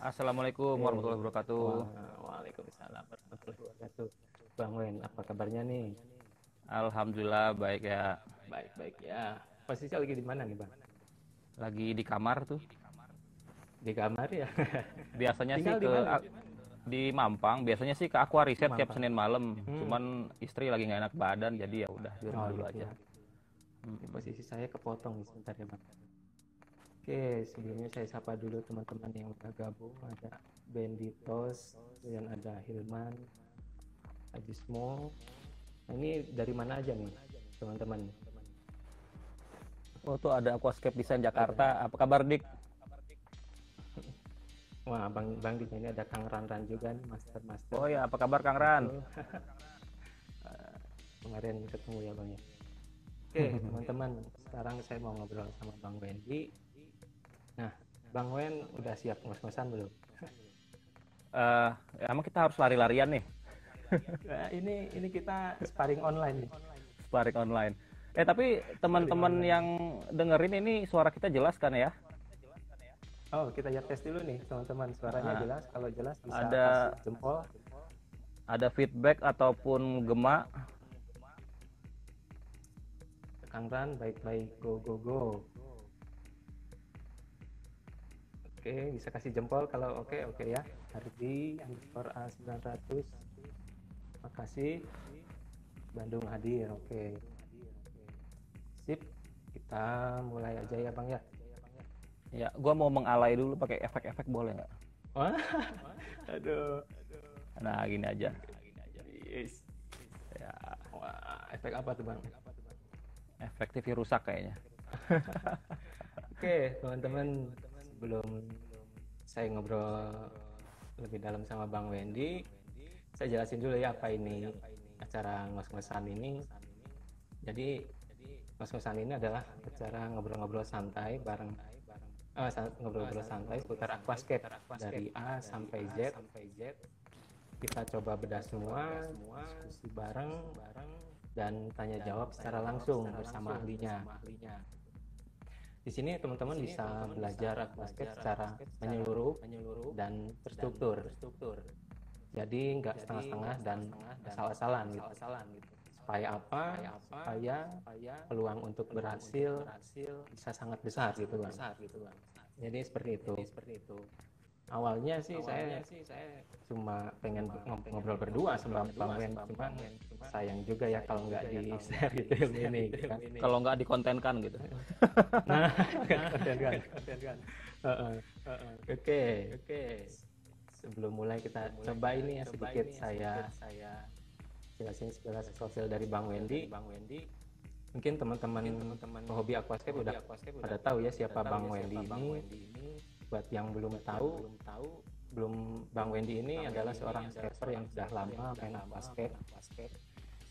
Assalamualaikum warahmatullahi wabarakatuh. Waalaikumsalam warahmatullahi wabarakatuh. Bang Wen, apa kabarnya nih? Alhamdulillah baik ya. Baik-baik ya. Posisi lagi di mana nih, Bang? Lagi di kamar tuh. Di kamar ya? Biasanya sih Tinggal di ke mana? di Mampang. Biasanya sih ke Aqua Riset tiap Mampang. Senin malam. Hmm. Cuman istri lagi nggak enak badan, jadi ya udah di rumah Oh dulu gitu aja. ya. Di posisi saya kepotong nih sebentar ya, Bang. Oke, sebelumnya saya sapa dulu teman-teman yang udah gabung. Ada Benditos, kemudian ada Hilman, Ajismo. Nah, ini dari mana aja nih, teman-teman? Oh tuh ada Aquascape Design Jakarta. Apa kabar Dik? Wah, Bang di sini ada Kang Ranran juga nih, master. Oh ya, apa kabar Kang Ran? Betul. Kemarin ketemu ya, Bang ya. Oke, teman-teman, sekarang saya mau ngobrol sama Bang Wendy. Nah, Bang Wen udah siap ngos-ngosan belum? Eh, emang kita harus lari-larian nih, Nah, ini kita sparring online nih. sparring online. Tapi teman-teman Online. yang dengerin ini suara kita jelas kan ya? Oh, kita ya tes dulu nih, teman-teman. Suaranya Nah, jelas. Kalau jelas bisa ada kasih jempol. ada feedback ataupun gema. Kang Ran, baik-baik. Go. Oke, bisa kasih jempol kalau oke ya. Hardi underscore A900. Makasih. Bandung hadir. Oke. Sip. Kita mulai aja ya, Bang ya. Ya, gua mau mengalay dulu pakai efek-efek boleh nggak? Wah, aduh. Nah, gini aja. Yes. Ya, Wah, efek apa tuh, Bang? efek TV rusak kayaknya. Oke, teman-teman, sebelum saya ngobrol lebih dalam sama Bang Wendy, saya jelasin dulu ya apa ini acara ngos-ngosan ini. Jadi, ngos-ngosan ini adalah acara ngobrol-ngobrol santai bareng ngobrol-ngobrol santai seputar aquascape dari A sampai Z. Kita coba bedah semua, diskusi bareng dan tanya jawab secara langsung bersama ahlinya. Di sini teman-teman bisa belajar aquascape secara menyeluruh dan terstruktur. Jadi nggak setengah-setengah dan asal-asalan gitu. Supaya apa? Supaya peluang untuk berhasil bisa sangat besar gitu, Bang. Jadi seperti itu. Awalnya sih saya cuma pengen ngobrol berdua sama Bang Wen, cuman sayang juga ya kalau nggak di share gitu ilmu ini gitu kan. Kalau nggak dikontenkan gitu. Nah, konten kan. Heeh. Oke. Sebelum mulai kita coba ini ya sedikit saya jelasin sekilas profil dari Bang Wendy. Mungkin teman-teman hobi aquascape udah pada tahu ya siapa Bang Wendy ini. Buat yang belum tahu, Bang Wendy ini adalah seorang skater yang sudah lama main aquascape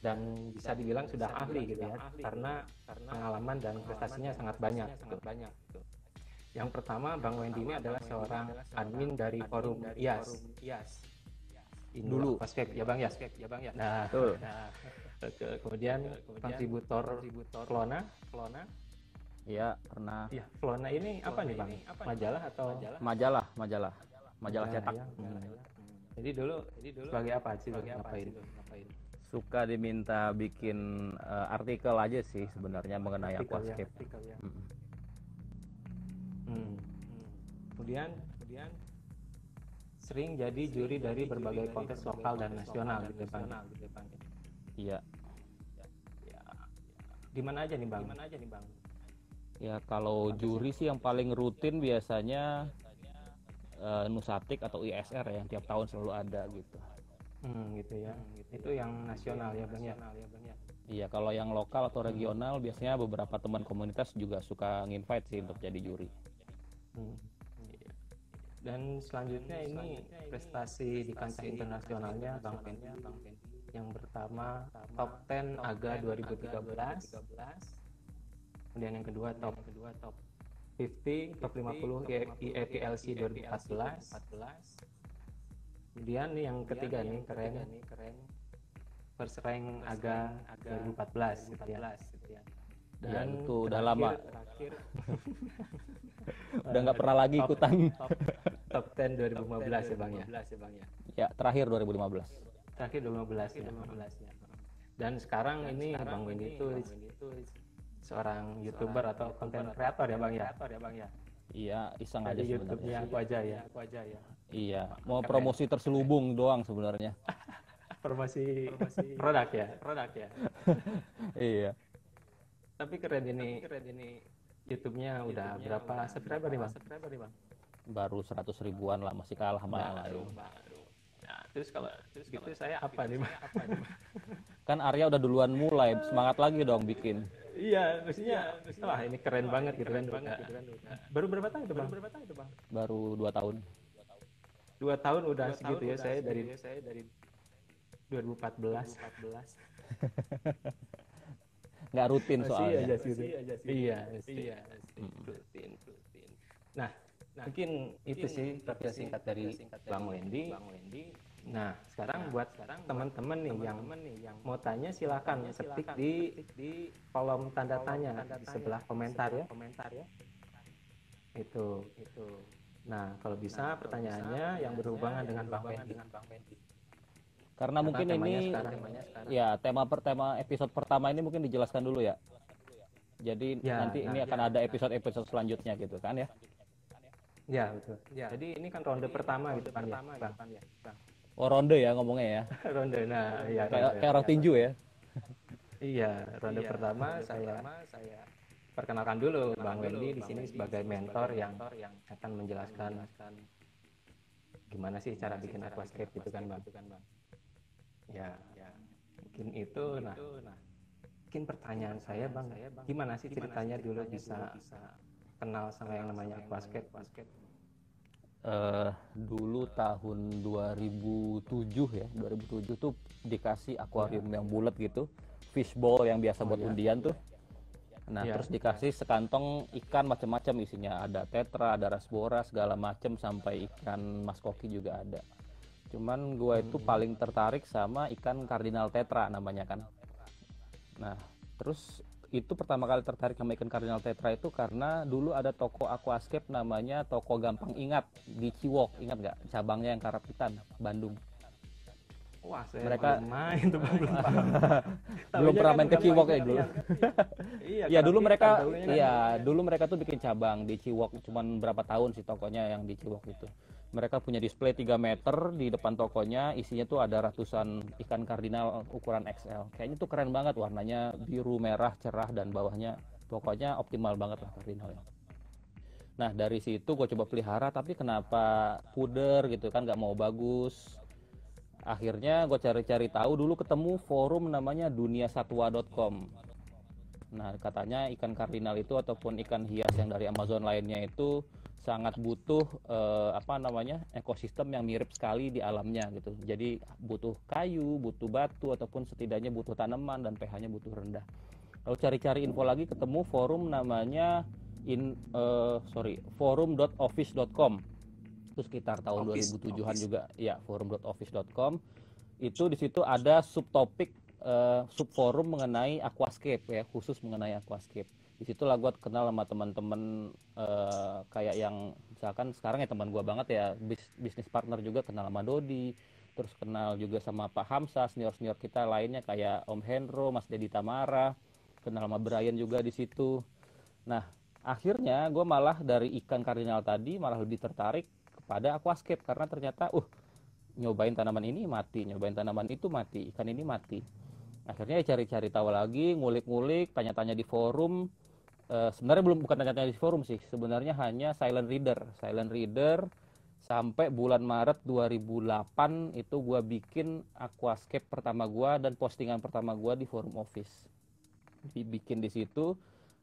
dan bisa dibilang sudah ahli gitu ya, karena pengalaman dan prestasinya sangat banyak gitu. Yang pertama, Bang Wendy ini adalah seorang admin dari forum IAS, Indo Dulu. Aquascape ya Bang ya. Nah, Betul. kemudian kontributor Flona. Iya, pernah. Ya, Flona ini apa nih Bang? Majalah atau Majalah cetak. ya? Jadi dulu sebagai apa sih Bang? Ngapain? Suka diminta bikin artikel aja sih sebenarnya mengenai Artikel ya. aquascape. Kemudian sering jadi juri dari berbagai kontes lokal dan nasional gitu Bang. Iya. Di mana aja nih Bang? Ya kalau juri sih yang paling rutin biasanya Nusatik atau ISR ya, yang tiap tahun selalu ada gitu. Gitu ya. Itu yang nasional ya Bang ya. Iya, kalau yang lokal atau regional biasanya beberapa teman komunitas juga suka nginvite sih untuk jadi juri. Dan selanjutnya ini prestasi di kancah internasionalnya Bang Fendi. Yang pertama top 10 AGA 2013, kemudian yang kedua top 50, top 50 IEPLC 2014. Kemudian yang ketiga nih keren, first rank AGA 2014 gitu ya. Ya, Dan itu udah lama. terakhir Udah nggak pernah lagi ikutan. top 10 2015 ya Bang ya. Ya, terakhir 2015. Terakhir 2015 ya. Dan sekarang ini Bang Wendy itu seorang YouTuber atau konten kreator ya Bang ya. Iya, iseng aja Jadi sebenarnya. YouTube-nya aku aja ya. Iya, mau promosi terselubung doang sebenarnya. Promosi produk ya. Iya, Tapi keren ini YouTube-nya udah berapa subscriber nih Bang? baru 100 ribuan lah, masih kalah sama yang lain. Nah, terus kalau gitu saya apa nih Bang? Kan Arya udah duluan mulai, semangat lagi dong bikin. Iya, maksudnya wah ini keren banget gitu kan. Baru berapa tahun itu Bang? Baru 2 tahun. 2 tahun udah segitu ya, saya dari 2014. Nggak rutin soalnya. Iya, rutin. Nah, mungkin itu sih profil singkat dari Bang Wendy. Nah, sekarang buat teman-teman nih yang mau tanya silakan ketik di kolom tanda tanya di sebelah komentar ya. Itu. Nah, kalau bisa pertanyaannya yang berhubungan dengan Bang Wendy. Karena mungkin ini ya tema episode pertama ini mungkin dijelaskan dulu ya. Jadi nanti ini akan ada episode-episode selanjutnya gitu kan ya. Ya, betul. Jadi ini kan ronde pertama gitu kan ya, Bang. Oh, ronde ya ngomongnya ya. Ronde. Nah, ya Kayak orang tinju ya. Iya, ronde pertama saya perkenalkan dulu Bang Wendy di sini sebagai mentor yang akan menjelaskan gimana sih cara bikin aquascape gitu kan Bang. Ya, mungkin itu. Nah, mungkin pertanyaan saya Bang, gimana sih ceritanya dulu bisa kenal sama yang namanya aquascape? Dulu tahun 2007 ya, 2007 tuh dikasih akuarium yang bulat gitu, fishbowl yang biasa buat undian tuh. Nah, terus dikasih sekantong ikan macam-macam isinya, ada tetra, ada rasbora, segala macam sampai ikan maskoki juga ada. Cuman gue itu paling tertarik sama ikan kardinal tetra namanya kan. Nah, terus itu pertama kali tertarik sama ikan kardinal tetra itu karena dulu ada toko aquascape namanya Toko Gampang Ingat di Ciwok, ingat nggak? Cabangnya yang Karapitan, Bandung. Wah, saya Mereka main tuh Bang, belum pernah main ke Ciwok ya dulu. Ya Karapitan, dulu mereka tuh bikin cabang di Ciwok, cuman berapa tahun sih tokonya yang di Ciwok itu. Mereka punya display 3 meter di depan tokonya, isinya tuh ada ratusan ikan kardinal ukuran XL. Kayaknya tuh keren banget, warnanya biru, merah, cerah, dan bawahnya pokoknya optimal banget lah kardinalnya. Nah, dari situ gue coba pelihara, tapi kenapa puder gitu kan, nggak mau bagus. Akhirnya gue cari-cari tahu, dulu ketemu forum namanya duniasatwa.com. Nah, katanya ikan kardinal itu ataupun ikan hias yang dari Amazon lainnya itu sangat butuh ekosistem yang mirip sekali di alamnya gitu. Jadi butuh kayu, butuh batu, ataupun setidaknya butuh tanaman dan pH-nya butuh rendah. Lalu cari-cari info lagi, ketemu forum namanya forum.office.com. Itu sekitar tahun 2007-an juga ya, forum.office.com. Itu di situ ada subtopik subforum mengenai aquascape ya, khusus mengenai aquascape. Disitulah gue kenal sama teman-teman kayak yang misalkan sekarang ya teman gue banget ya, bisnis partner juga, kenal sama Dodi, terus kenal juga sama Pak Hamsa, senior kita lainnya kayak Om Hendro, Mas Dedi Tamara, kenal sama Brian juga di situ. Nah, akhirnya gue malah dari ikan kardinal tadi malah lebih tertarik kepada aquascape karena ternyata nyobain tanaman ini mati, nyobain tanaman itu mati, ikan ini mati. Akhirnya cari-cari tahu lagi, ngulik-ngulik, tanya-tanya di forum. Sebenarnya bukan tanya-tanya di forum sih, sebenarnya hanya silent reader. Sampai bulan Maret 2008 itu gue bikin aquascape pertama gue dan postingan pertama gue di forum office. Dibikin di situ.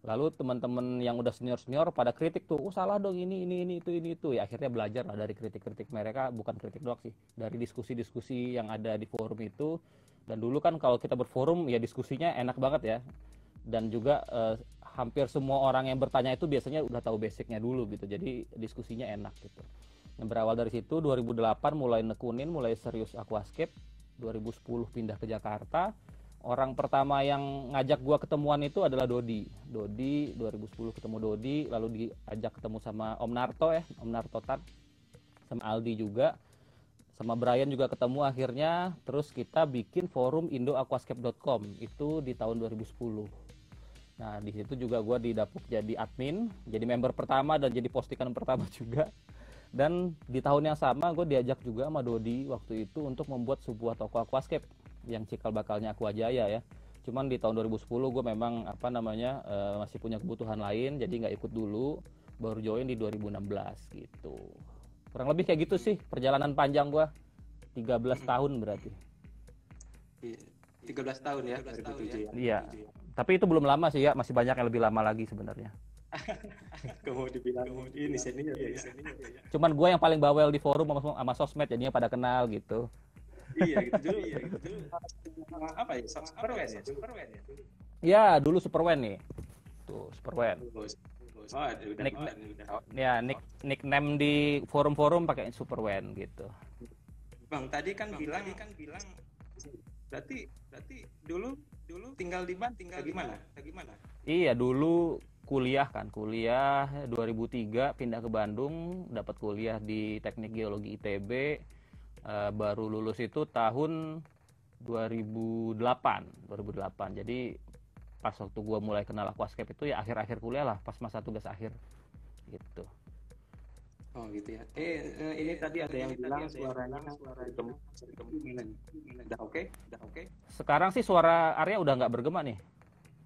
Lalu teman-teman yang udah senior-senior pada kritik tuh, oh salah dong ini itu. Ya akhirnya belajar lah dari kritik-kritik mereka, bukan kritik doang sih, dari diskusi-diskusi yang ada di forum itu. Dan dulu kan kalau kita berforum ya diskusinya enak banget ya. Dan juga hampir semua orang yang bertanya itu biasanya udah tahu basicnya dulu gitu. Jadi diskusinya enak gitu. Yang berawal dari situ 2008 mulai nekunin, mulai serius aquascape. 2010 pindah ke Jakarta. Orang pertama yang ngajak gua ketemuan itu adalah Dodi. Dodi 2010 ketemu Dodi, lalu diajak ketemu sama Om Narto ya, Om Narto Tan, sama Aldi juga, sama Brian juga ketemu akhirnya. Terus kita bikin forum indoaquascape.com itu di tahun 2010. Nah di situ juga gua didapuk jadi admin, jadi member pertama dan jadi postingan pertama juga. Dan di tahun yang sama gue diajak juga sama Dodi waktu itu untuk membuat sebuah toko aquascape yang cikal bakalnya Aquajaya ya. Cuman di tahun 2010 gue memang masih punya kebutuhan lain, jadi nggak ikut dulu, baru join di 2016 gitu. Kurang lebih kayak gitu sih perjalanan panjang gue, 13 tahun berarti. 13 tahun ya, 2007 ya. Iya, tapi itu belum lama sih ya, masih banyak yang lebih lama lagi sebenarnya. Kamu dibilang ini senior ya. Cuman gue yang paling bawel di forum sama sosmed, jadinya pada kenal gitu. Iya gitu dulu. Apa ya? Superwen ya? Ya, dulu Superwen nih. Tuh, Superwen. Nickname di forum-forum pakai Superwen gitu. Bang, tadi kan bilang berarti dulu tinggal di Bandung, gimana? Iya, dulu kuliah 2003 pindah ke Bandung, dapat kuliah di Teknik Geologi ITB. Baru lulus itu tahun 2008. Jadi pas waktu gua mulai kenal aquascape itu ya akhir-akhir kuliah lah, pas masa tugas akhir gitu. Oh gitu ya. Ini tadi ada yang bilang suaranya udah oke? Sekarang sih suara Arya udah nggak bergema nih.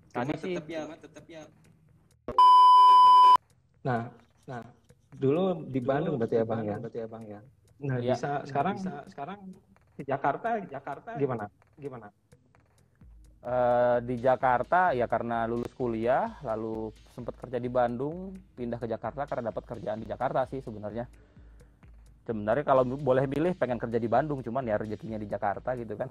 Tadi sih tetap ya. Nah, dulu di Bandung berarti ya Bang ya. Nah, ya. bisa sekarang di Jakarta gimana? Di Jakarta ya karena lulus kuliah, lalu sempat kerja di Bandung, pindah ke Jakarta karena dapat kerjaan di Jakarta sih sebenarnya. Sebenarnya kalau boleh pilih pengen kerja di Bandung, cuman ya rezekinya di Jakarta gitu kan.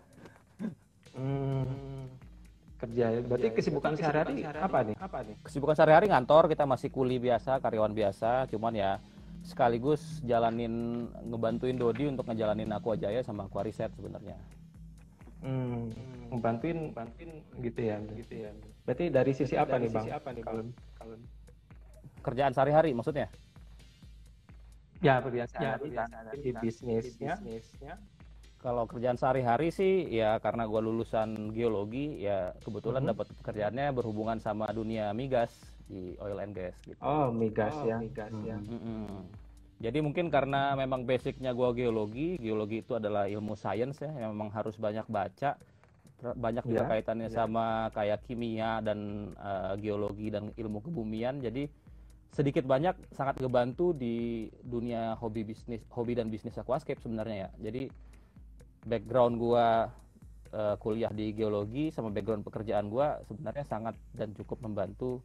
Kerja ya. Berarti kesibukan sehari-hari apa nih? Kesibukan sehari-hari ngantor, kita masih kuli biasa, karyawan biasa, cuman ya sekaligus ngebantuin Dodi untuk ngejalanin Aquajaya sama Aquariset sebenarnya. Ngebantuin gitu ya. Berarti dari sisi apa nih Bang? Kalau kerjaan sehari-hari maksudnya? Ya, biasa di bisnisnya. Kalau kerjaan sehari-hari sih ya karena gue lulusan geologi ya kebetulan dapat pekerjaannya berhubungan sama dunia migas di oil and gas gitu. Oh, migas ya. Jadi mungkin karena memang basicnya gue geologi itu adalah ilmu sains ya, memang harus banyak baca, banyak juga kaitannya sama kayak kimia dan geologi dan ilmu kebumian. Jadi sedikit banyak sangat ngebantu di dunia hobi dan bisnis aquascape sebenarnya ya. Jadi background gua kuliah di geologi sama background pekerjaan gua sebenarnya sangat dan cukup membantu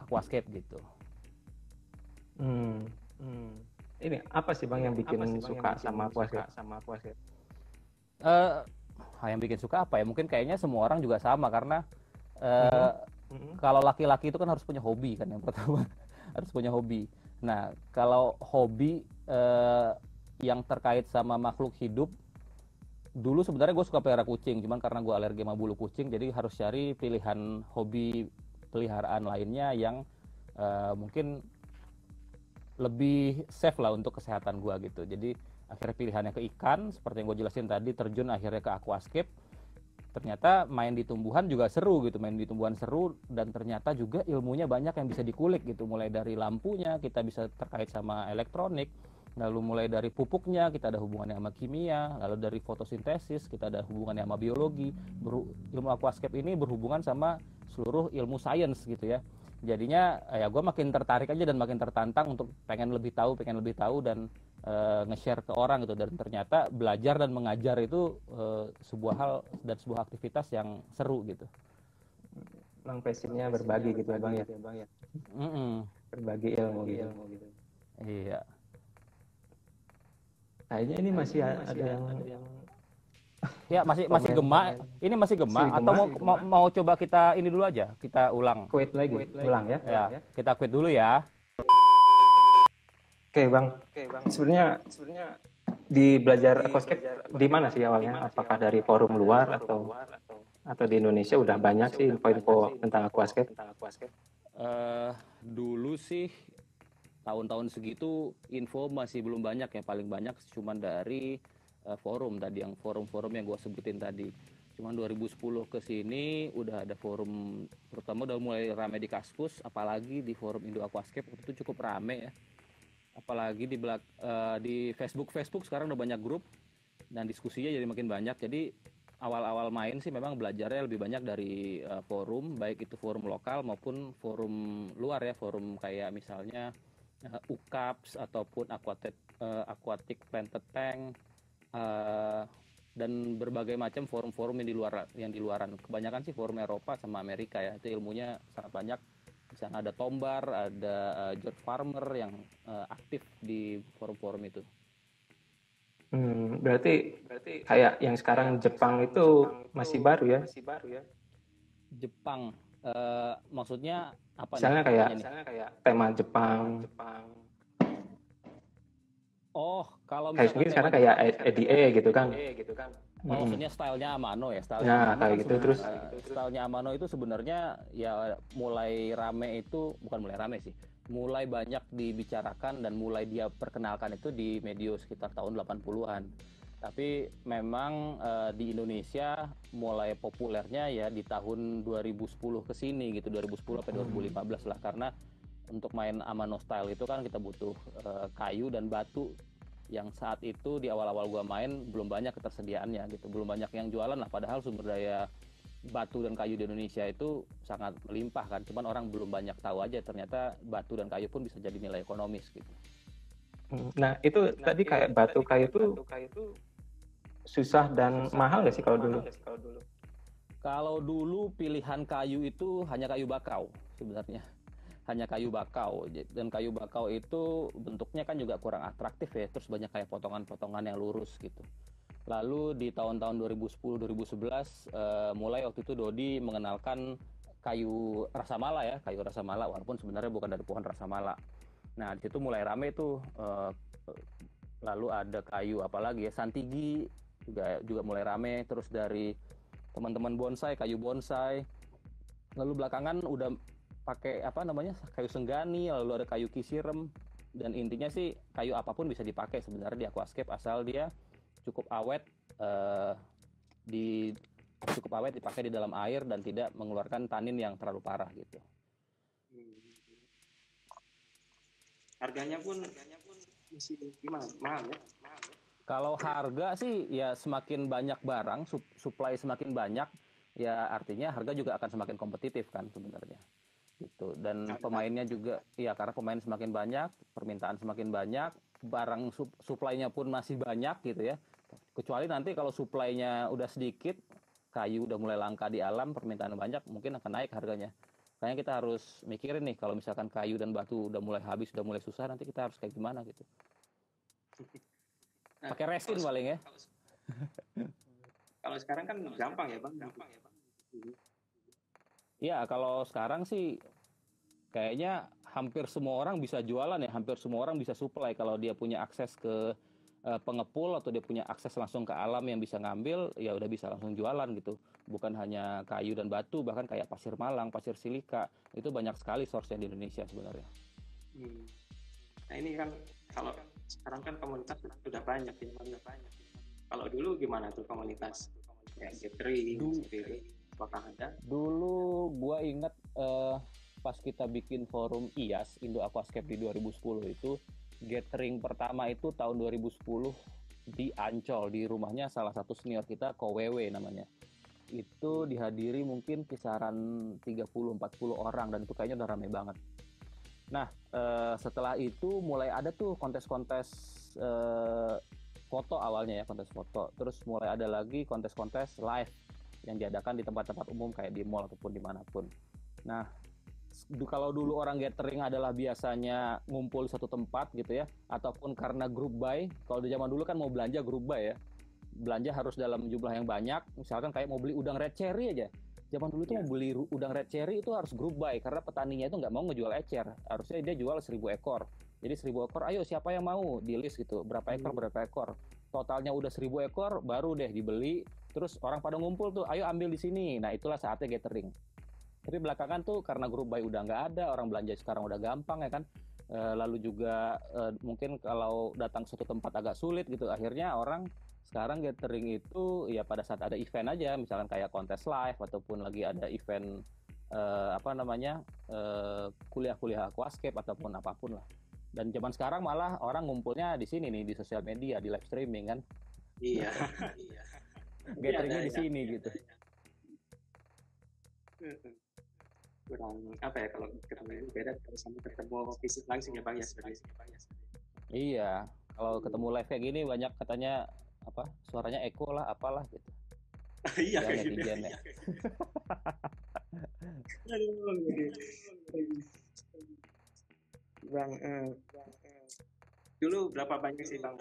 aquascape gitu. Ini apa sih Bang yang bikin suka sama aquascape? Yang bikin suka apa ya? Mungkin kayaknya semua orang juga sama karena kalau laki-laki itu kan harus punya hobi kan yang pertama harus punya hobi. Nah kalau hobi yang terkait sama makhluk hidup, dulu sebenarnya gue suka pelihara kucing, cuman karena gue alergi sama bulu kucing jadi harus cari pilihan hobi peliharaan lainnya yang mungkin lebih safe lah untuk kesehatan gue gitu. Jadi akhirnya pilihannya ke ikan seperti yang gue jelasin tadi, terjun akhirnya ke aquascape. Ternyata main di tumbuhan juga seru gitu, dan ternyata juga ilmunya banyak yang bisa dikulik gitu, mulai dari lampunya kita bisa terkait sama elektronik, lalu mulai dari pupuknya kita ada hubungannya sama kimia, lalu dari fotosintesis kita ada hubungannya sama biologi. Ilmu aquascape ini berhubungan sama seluruh ilmu sains gitu ya. Jadinya ya gue makin tertarik aja dan makin tertantang untuk pengen lebih tahu dan nge-share ke orang gitu. Dan ternyata belajar dan mengajar itu sebuah hal dan sebuah aktivitas yang seru gitu. Emang passionnya berbagi gitu ya bang ya, Mm-mm. berbagi ilmu gitu. Iya. Kayaknya ini masih ada yang Ya masih masih komen gema. Ini masih gema masih atau gema, mau coba kita ini dulu aja, kita ulang. quit lagi, ulang ya. Ya, kita quit dulu ya. Oke bang, sebenarnya di belajar aquascape di mana sih awalnya? Apakah dari forum luar atau di Indonesia udah banyak sih info-info tentang aquascape? Dulu sih tahun-tahun segitu info masih belum banyak ya, paling banyak cuman dari forum tadi, yang forum-forum yang gue sebutin tadi. Cuman 2010 ke sini udah ada forum, terutama udah mulai rame di Kaskus, apalagi di forum Indo Aquascape itu cukup rame ya. Apalagi di Facebook sekarang udah banyak grup dan diskusinya jadi makin banyak. Jadi awal-awal main sih memang belajarnya lebih banyak dari forum, baik itu forum lokal maupun forum luar ya, forum kayak misalnya UCAPS ataupun Aquatic Planted Tank, dan berbagai macam forum-forum yang di luaran. Kebanyakan sih forum Eropa sama Amerika ya, itu ilmunya sangat banyak. Di sana ada Tombar, ada George Farmer yang aktif di forum-forum itu. Berarti kayak yang sekarang Jepang itu masih baru ya? Jepang, maksudnya apa misalnya nih? Kayak tema Jepang. Oh, kalau Kayak mungkin sekarang kayak EDA gitu kan? Oh, maksudnya stylenya Amano ya, Nah, kayak gitu. Terus stylenya Amano itu sebenarnya ya mulai rame itu, bukan mulai rame sih, mulai banyak dibicarakan dan mulai dia perkenalkan itu di media sekitar tahun 80-an. Tapi memang di Indonesia mulai populernya ya di tahun 2010 ke sini gitu, 2010 sampai 2015 lah, karena untuk main Amano style itu kan kita butuh kayu dan batu yang saat itu di awal-awal gua main belum banyak ketersediaannya gitu, belum banyak yang jualan lah, padahal sumber daya batu dan kayu di Indonesia itu sangat melimpah kan, cuman orang belum banyak tahu aja ternyata batu dan kayu pun bisa jadi nilai ekonomis gitu. Nah itu tadi kayak batu kayu itu susah dan mahal nggak sih kalau dulu? Kalau dulu pilihan kayu itu hanya kayu bakau sebenarnya, hanya kayu bakau, dan kayu bakau itu bentuknya kan juga kurang atraktif ya, terus banyak kayak potongan-potongan yang lurus gitu. Lalu di tahun-tahun 2010-2011 mulai waktu itu Dodi mengenalkan kayu rasamala ya, kayu rasamala, walaupun sebenarnya bukan dari pohon rasamala. Nah di situ mulai rame tuh, lalu ada kayu apalagi ya, santigi juga mulai rame, terus dari teman-teman bonsai, kayu bonsai. Lalu belakangan udah pakai kayu senggani, lalu ada kayu kisirem, dan intinya sih kayu apapun bisa dipakai sebenarnya di aquascape asal dia cukup awet, dipakai di dalam air dan tidak mengeluarkan tanin yang terlalu parah gitu. Harganya pun masih gimana? Mahal ya? Kalau harga sih ya semakin banyak barang, supply semakin banyak, ya artinya harga juga akan semakin kompetitif kan sebenarnya. Gitu. Dan pemainnya juga ya, karena pemain semakin banyak, permintaan semakin banyak, barang supply-nya pun masih banyak gitu ya. Kecuali nanti kalau supply-nya udah sedikit, kayu udah mulai langka di alam, permintaan banyak, mungkin akan naik harganya. Kayaknya kita harus mikirin nih, kalau misalkan kayu dan batu udah mulai habis, udah mulai susah, nanti kita harus kayak gimana gitu. Pakai resin paling ya. Kalau sekarang kan gampang ya bang. Ya kalau sekarang sih kayaknya hampir semua orang bisa jualan ya, hampir semua orang bisa supply kalau dia punya akses ke pengepul atau dia punya akses langsung ke alam yang bisa ngambil, ya udah bisa langsung jualan gitu. Bukan hanya kayu dan batu, bahkan kayak pasir malang, pasir silika, itu banyak sekali source-nya di Indonesia sebenarnya. Nah ini kan kalau sekarang kan komunitas sudah banyak ya. Kalau dulu gimana tuh komunitas? Ya gathering sendiri, apakah ada? Dulu gua inget pas kita bikin forum IAS, Indo Aquascape di 2010 itu, gathering pertama itu tahun 2010 di Ancol, di rumahnya salah satu senior kita, Kowewe namanya. Itu dihadiri mungkin kisaran 30-40 orang, dan itu kayaknya udah rame banget. Nah setelah itu mulai ada tuh kontes-kontes foto awalnya ya, kontes foto, terus mulai ada lagi kontes-kontes live yang diadakan di tempat-tempat umum kayak di mall ataupun dimanapun. Nah, kalau dulu orang gathering adalah biasanya ngumpul di satu tempat gitu ya, ataupun karena group buy. Kalau di zaman dulu kan mau belanja group buy ya, belanja harus dalam jumlah yang banyak. Misalkan kayak mau beli udang red cherry aja, zaman dulu tuh mau beli udang red cherry itu harus group buy karena petaninya itu nggak mau ngejual ecer, harusnya dia jual 1.000 ekor. Jadi 1.000 ekor, ayo siapa yang mau, di list gitu, berapa ekor, totalnya udah 1.000 ekor, baru deh dibeli. Terus orang pada ngumpul tuh, ayo ambil di sini. Nah itulah saatnya gathering. Tapi belakangan tuh karena grup buy udah nggak ada, orang belanja sekarang udah gampang ya kan. Lalu juga mungkin kalau datang satu tempat agak sulit gitu. Akhirnya orang sekarang gathering itu ya pada saat ada event aja, misalkan kayak kontes live ataupun lagi ada event kuliah-kuliah aquascape ataupun apapun lah. Dan zaman sekarang malah orang ngumpulnya di sini nih, di sosial media, di live streaming kan. Iya. Gatheringnya di sini gitu. Kurang apa ya, kalau ketemu beda sama ketemu fisik langsung ya Bang ya sebenarnya. Iya, kalau ketemu live kayak gini banyak katanya apa suaranya eko lah apalah gitu. Iya Ya, kayak gitu. netizen ya. Bang, dulu berapa banyak sih Bang?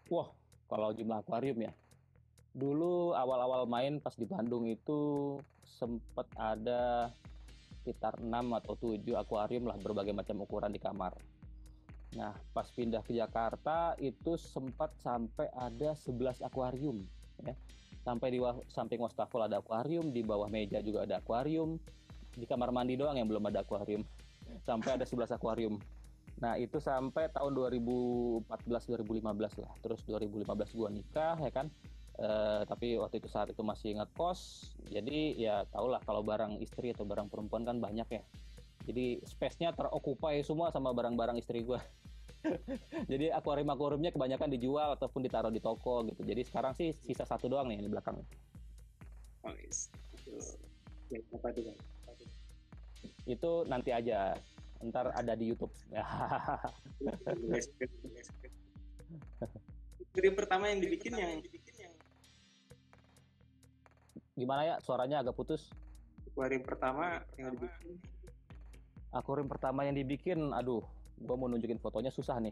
Wah, kalau jumlah akuarium ya. Dulu awal-awal main pas di Bandung itu sempat ada sekitar 6 atau 7 akuarium lah, berbagai macam ukuran di kamar. Nah, pas pindah ke Jakarta itu sempat sampai ada 11 akuarium ya. Sampai di samping wastafel ada akuarium, di bawah meja juga ada akuarium. Di kamar mandi doang yang belum ada akuarium. Sampai ada 11 akuarium. Nah, itu sampai tahun 2014-2015 lah. Terus 2015 gua nikah ya kan. Tapi waktu itu saat itu masih ngekos, jadi ya tau lah kalau barang istri atau barang perempuan kan banyak ya, jadi space-nya terokupai semua sama barang-barang istri gue. Jadi akuarium-akuariumnya kebanyakan dijual ataupun ditaruh di toko gitu. Jadi sekarang sih sisa satu doang nih di belakang. Oh, ya, apa itu Bang? Itu nanti aja, ntar ada di YouTube. Akuarium pertama yang dibikin yang Gimana ya, suaranya agak putus. akuarium pertama yang dibikin. Akuarium pertama yang dibikin, aduh, gue mau nunjukin fotonya susah nih.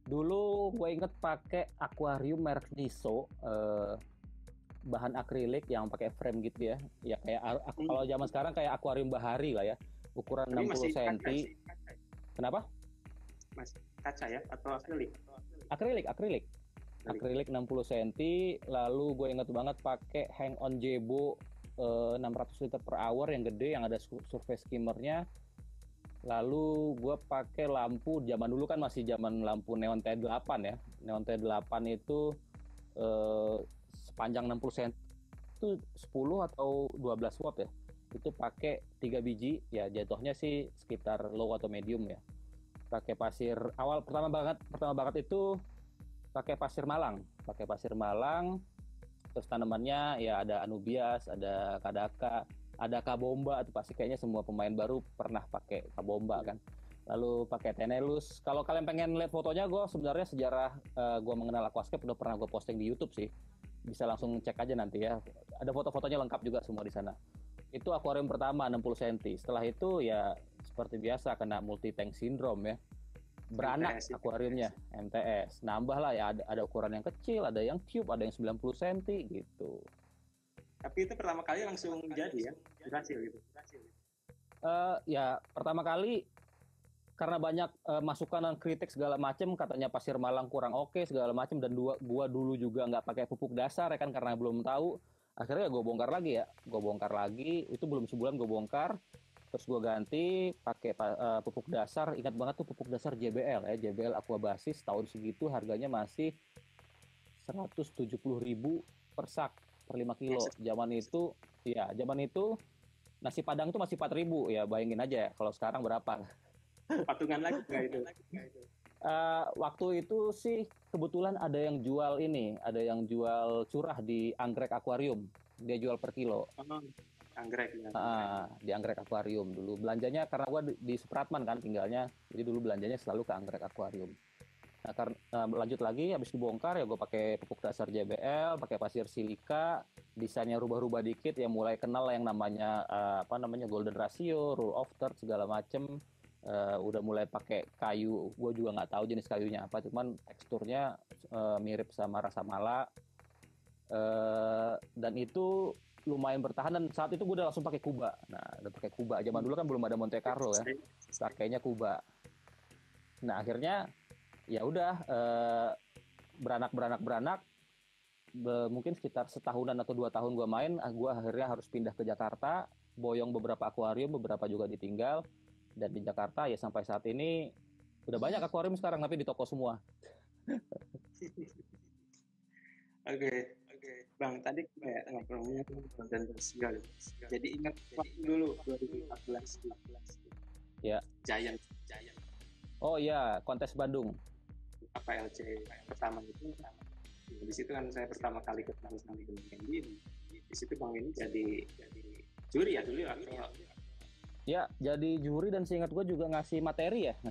Dulu gue inget pakai akuarium merek Niso, bahan akrilik yang pakai frame gitu ya. Ya kayak kalau zaman sekarang kayak akuarium bahari lah ya, ukuran 60 cm. Kenapa? Masih kaca ya atau akrilik? Akrilik 60 cm. Lalu gue inget banget pakai hang on Jebo 600 liter per hour yang gede, yang ada surface skimmernya. Lalu gue pakai lampu, zaman dulu kan masih zaman lampu neon T8 ya. Neon T8 itu sepanjang 60 cm itu 10 atau 12 watt ya. Itu pakai 3 biji ya, jatuhnya sih sekitar low atau medium ya. Pakai pasir awal pertama banget itu pakai pasir Malang. Terus tanamannya ya ada anubias, ada kadaka, ada kabomba. Itu pasti kayaknya semua pemain baru pernah pakai kabomba kan. Lalu pakai tenellus. Kalau kalian pengen lihat fotonya, gue sebenarnya sejarah gue mengenal aquascape udah pernah gue posting di YouTube sih. Bisa langsung cek aja nanti ya. Ada foto-fotonya lengkap juga semua di sana. Itu akuarium pertama 60 cm. Setelah itu ya seperti biasa kena multi tank syndrome ya. Beranak MTS, akuariumnya, MTS. Nambah lah ya, ada ukuran yang kecil, ada yang cube, ada yang 90 cm gitu. Tapi itu pertama kali langsung jadi ya, berhasil gitu. Ya pertama kali karena banyak masukan dan kritik segala macam, katanya pasir Malang kurang oke segala macam, dan gua dulu juga nggak pakai pupuk dasar ya kan karena belum tahu. Akhirnya gue bongkar lagi, itu belum sebulan gue bongkar. Terus gue ganti pakai pupuk dasar. Ingat banget tuh pupuk dasar JBL ya, JBL Aquabasis. Tahun segitu harganya masih 170.000 per sak per 5 kilo. Zaman itu nasi Padang tuh masih 4.000 ya, bayangin aja ya kalau sekarang berapa. Patungan lagi nggak itu? Waktu itu sih kebetulan ada yang jual curah di Anggrek Aquarium. Dia jual per kilo. Anggrek ya. Di Anggrek Aquarium dulu belanjanya, karena gua di Supratman kan tinggalnya, jadi dulu belanjanya selalu ke Anggrek Aquarium. Nah, lanjut lagi, habis dibongkar ya gue pakai pupuk dasar JBL, pakai pasir silika, desainnya rubah-rubah dikit, ya mulai kenal yang namanya golden ratio, rule of third segala macem. Udah mulai pakai kayu, gue juga nggak tahu jenis kayunya apa, cuman teksturnya mirip sama rasa mala. Dan itu lumayan bertahan, dan saat itu gue udah langsung pakai Kuba. Nah, udah pakai Kuba. Zaman dulu kan belum ada Monte Carlo ya, pakainya Kuba. Nah, akhirnya ya udah beranak, mungkin sekitar setahunan atau 2 tahun gue main, gue akhirnya harus pindah ke Jakarta, boyong beberapa akuarium, beberapa juga ditinggal, dan di Jakarta ya sampai saat ini udah banyak akuarium sekarang, tapi di toko semua. Oke, Bang, tadi kayak ngobrolnya konten sosial. Jadi ingat waktu dulu 2014 ya. Giant. Oh iya, kontes Bandung. Apa LC pertama itu? Di situ kan saya pertama kali ketemu sama Bang Wendy. Di situ Bang Wendy jadi juri ya dulu ya. Ya, jadi juri, dan seingat gue juga ngasih materi. Nah,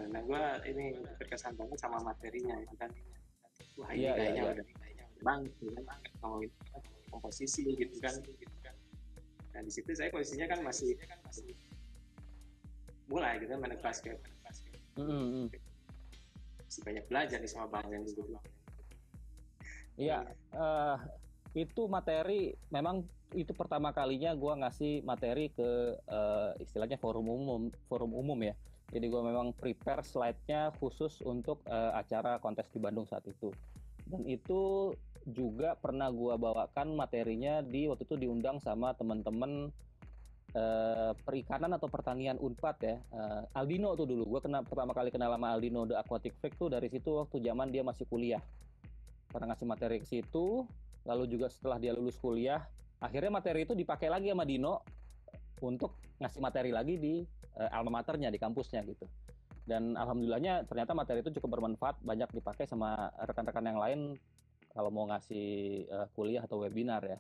nah gue ini berkesan banget sama materinya kan. Wah, ini kayaknya udah Bang, ngomongin komposisi gitu kan. Nah, di situ saya posisinya kan masih mulai gitu main basket. Masih banyak belajar nih sama Bang Wendy gitu. Iya, itu materi memang itu pertama kalinya gue ngasih materi ke istilahnya forum umum ya. Jadi gue memang prepare slide-nya khusus untuk acara kontes di Bandung saat itu. Dan itu juga pernah gue bawakan materinya waktu itu diundang sama teman-teman perikanan atau pertanian Unpad ya. Aldino tuh dulu, gue pertama kali kenal sama Aldino The Aquatic Freak tuh dari situ, waktu zaman dia masih kuliah. Pernah ngasih materi ke situ, lalu juga setelah dia lulus kuliah, akhirnya materi itu dipakai lagi sama Dino untuk ngasih materi lagi di alma maternya, di kampusnya gitu. Dan alhamdulillahnya ternyata materi itu cukup bermanfaat, banyak dipakai sama rekan-rekan yang lain kalau mau ngasih kuliah atau webinar ya.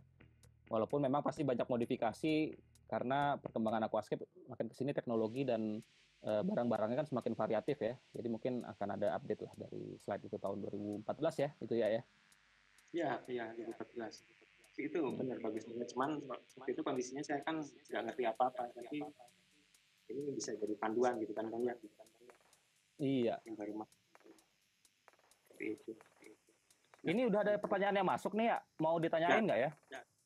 Walaupun memang pasti banyak modifikasi karena perkembangan aquascape makin kesini teknologi dan barang-barangnya kan semakin variatif ya. Jadi mungkin akan ada update lah dari slide itu tahun 2014 ya, itu ya. Iya, 2014. Itu benar bagus banget. Cuman waktu itu kondisinya saya kan nggak ngerti apa-apa, tapi ini bisa jadi panduan gitu kan banyak. Iya. Yang baru seperti itu. Ini udah ada pertanyaan yang masuk nih ya, mau ditanyain nggak ya?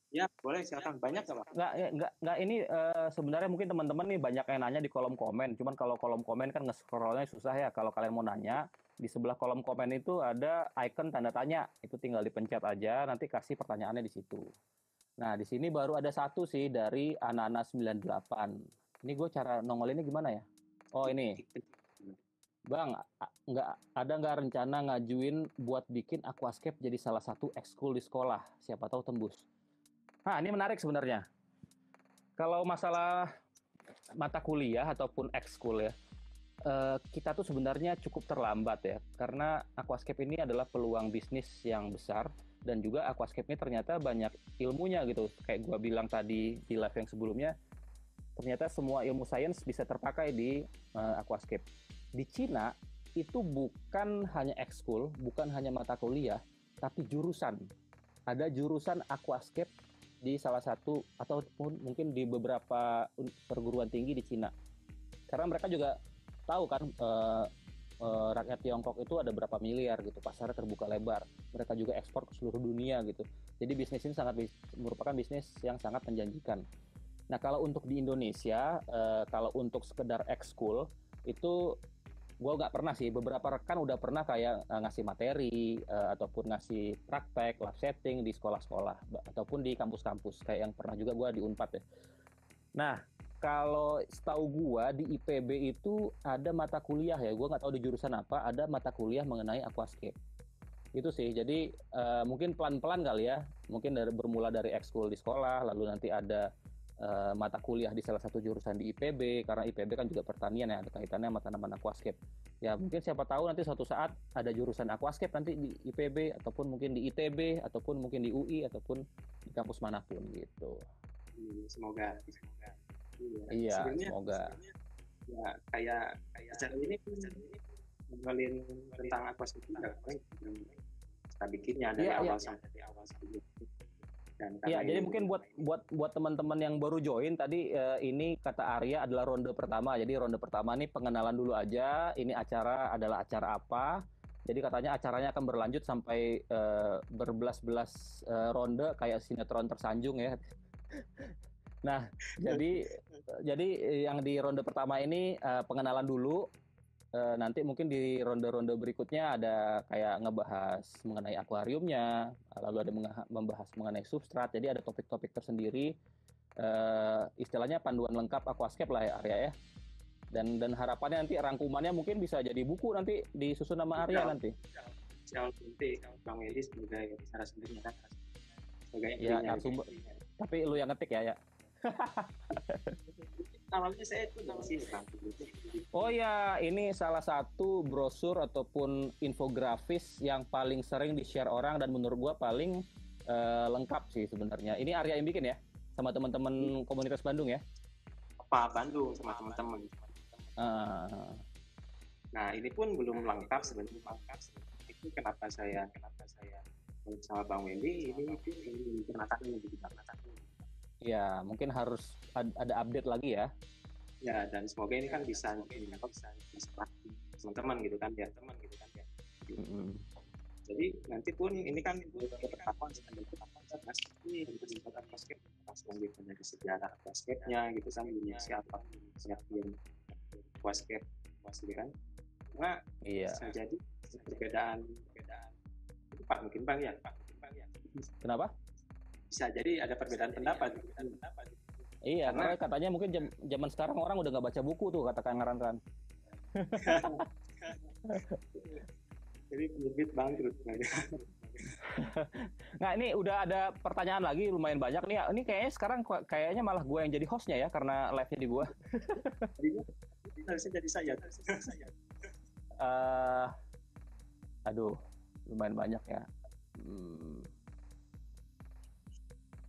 Ya, boleh silakan. Banyak nggak, Pak? Nggak. Ini sebenarnya mungkin teman-teman nih banyak yang nanya di kolom komen. Cuman kalau kolom komen kan nge-scrollnya susah ya. Kalau kalian mau nanya, di sebelah kolom komen itu ada icon tanda tanya. Itu tinggal dipencet aja, nanti kasih pertanyaannya di situ. Nah, di sini baru ada satu sih dari Anana 98. Ini gue cara nongolinnya gimana ya? Oh, ini. Bang, nggak rencana ngajuin buat bikin aquascape jadi salah satu ekskul di sekolah? Siapa tahu tembus. Nah, ini menarik sebenarnya. Kalau masalah mata kuliah ataupun ekskul ya, kita tuh sebenarnya cukup terlambat ya, karena aquascape ini adalah peluang bisnis yang besar, dan juga aquascape ini ternyata banyak ilmunya gitu. Kayak gue bilang tadi di live yang sebelumnya, ternyata semua ilmu sains bisa terpakai di aquascape. Di Cina itu bukan hanya ekskul, bukan hanya mata kuliah, tapi jurusan. Ada jurusan aquascape di salah satu ataupun mungkin di beberapa perguruan tinggi di Cina. Karena mereka juga tahu kan rakyat Tiongkok itu ada berapa miliar gitu, pasarnya terbuka lebar. Mereka juga ekspor ke seluruh dunia gitu. Jadi bisnis ini merupakan bisnis yang sangat menjanjikan. Nah, kalau untuk di Indonesia, kalau untuk sekedar ekskul itu gue nggak pernah sih. Beberapa rekan udah pernah kayak ngasih materi ataupun ngasih praktek, lab setting di sekolah-sekolah ataupun di kampus-kampus kayak yang pernah juga gue di Unpad ya. Nah, kalau setahu gue di IPB itu ada mata kuliah ya, gue nggak tahu di jurusan apa, ada mata kuliah mengenai aquascape. Itu sih, jadi mungkin pelan-pelan kali ya, mungkin bermula dari ekskul di sekolah, lalu nanti ada mata kuliah di salah satu jurusan di IPB, karena IPB kan juga pertanian ya, ada kaitannya sama tanaman aquascape. Ya mungkin siapa tahu nanti suatu saat ada jurusan aquascape nanti di IPB, ataupun mungkin di ITB, ataupun mungkin di UI, ataupun di kampus manapun gitu. Semoga. Iya, semoga. ya kayak acara ini ngobrolin tentang aquascape nggak kita bikinnya dari Iya, awal iya. sampai dan Iya, karena jadi ini mungkin buat teman-teman yang baru join tadi, ini kata Arya adalah ronde pertama. Jadi ronde pertama nih pengenalan dulu aja. Ini acara adalah acara apa? Jadi katanya acaranya akan berlanjut sampai berbelas-belas ronde kayak sinetron tersanjung ya. Nah, jadi yang di ronde pertama ini pengenalan dulu. Nanti mungkin di ronde-ronde berikutnya ada kayak ngebahas mengenai akuariumnya, lalu ada membahas mengenai substrat. Jadi ada topik-topik tersendiri, istilahnya panduan lengkap aquascape lah ya Arya ya. Dan harapannya nanti rangkumannya mungkin bisa jadi buku nanti disusun nama Arya nanti. Siapa nanti Bang Eli sebagai narasumbernya kan, sebagai Ya, intinya. narasumber. Tapi lu yang ngetik ya. Awalnya saya itu dari sini Bang. Oh ya, ini salah satu brosur ataupun infografis yang paling sering di-share orang dan menurut gua paling lengkap sih sebenarnya. Ini Arya yang bikin ya, sama teman-teman komunitas Bandung ya. Apa Bandung sama teman-teman. Nah ini pun belum lengkap sebenarnya. Itu kenapa saya sama Bang Wendy ini perkenalkan ini. Ya, mungkin harus ada update lagi ya. Ya, dan semoga ini kan bisa teman-teman gitu kan ya. Jadi nanti pun ini kan pertama ini langsung gitu dari sejarah aquascape-nya gitu kan, siapa yang aquascape gitu kan. Karena bisa jadi perbedaan Pak mungkin Bang ya. Kenapa? Bisa jadi ada perbedaan pendapat. Iya, karena katanya mungkin zaman sekarang orang udah nggak baca buku tuh kata Kang Ran. Jadi penerbit bangkrut. Nah ini udah ada pertanyaan lagi lumayan banyak nih. Ini kayaknya sekarang kayaknya malah gue yang jadi hostnya ya karena live-nya di gue. Harusnya jadi saya. Aduh, lumayan banyak ya.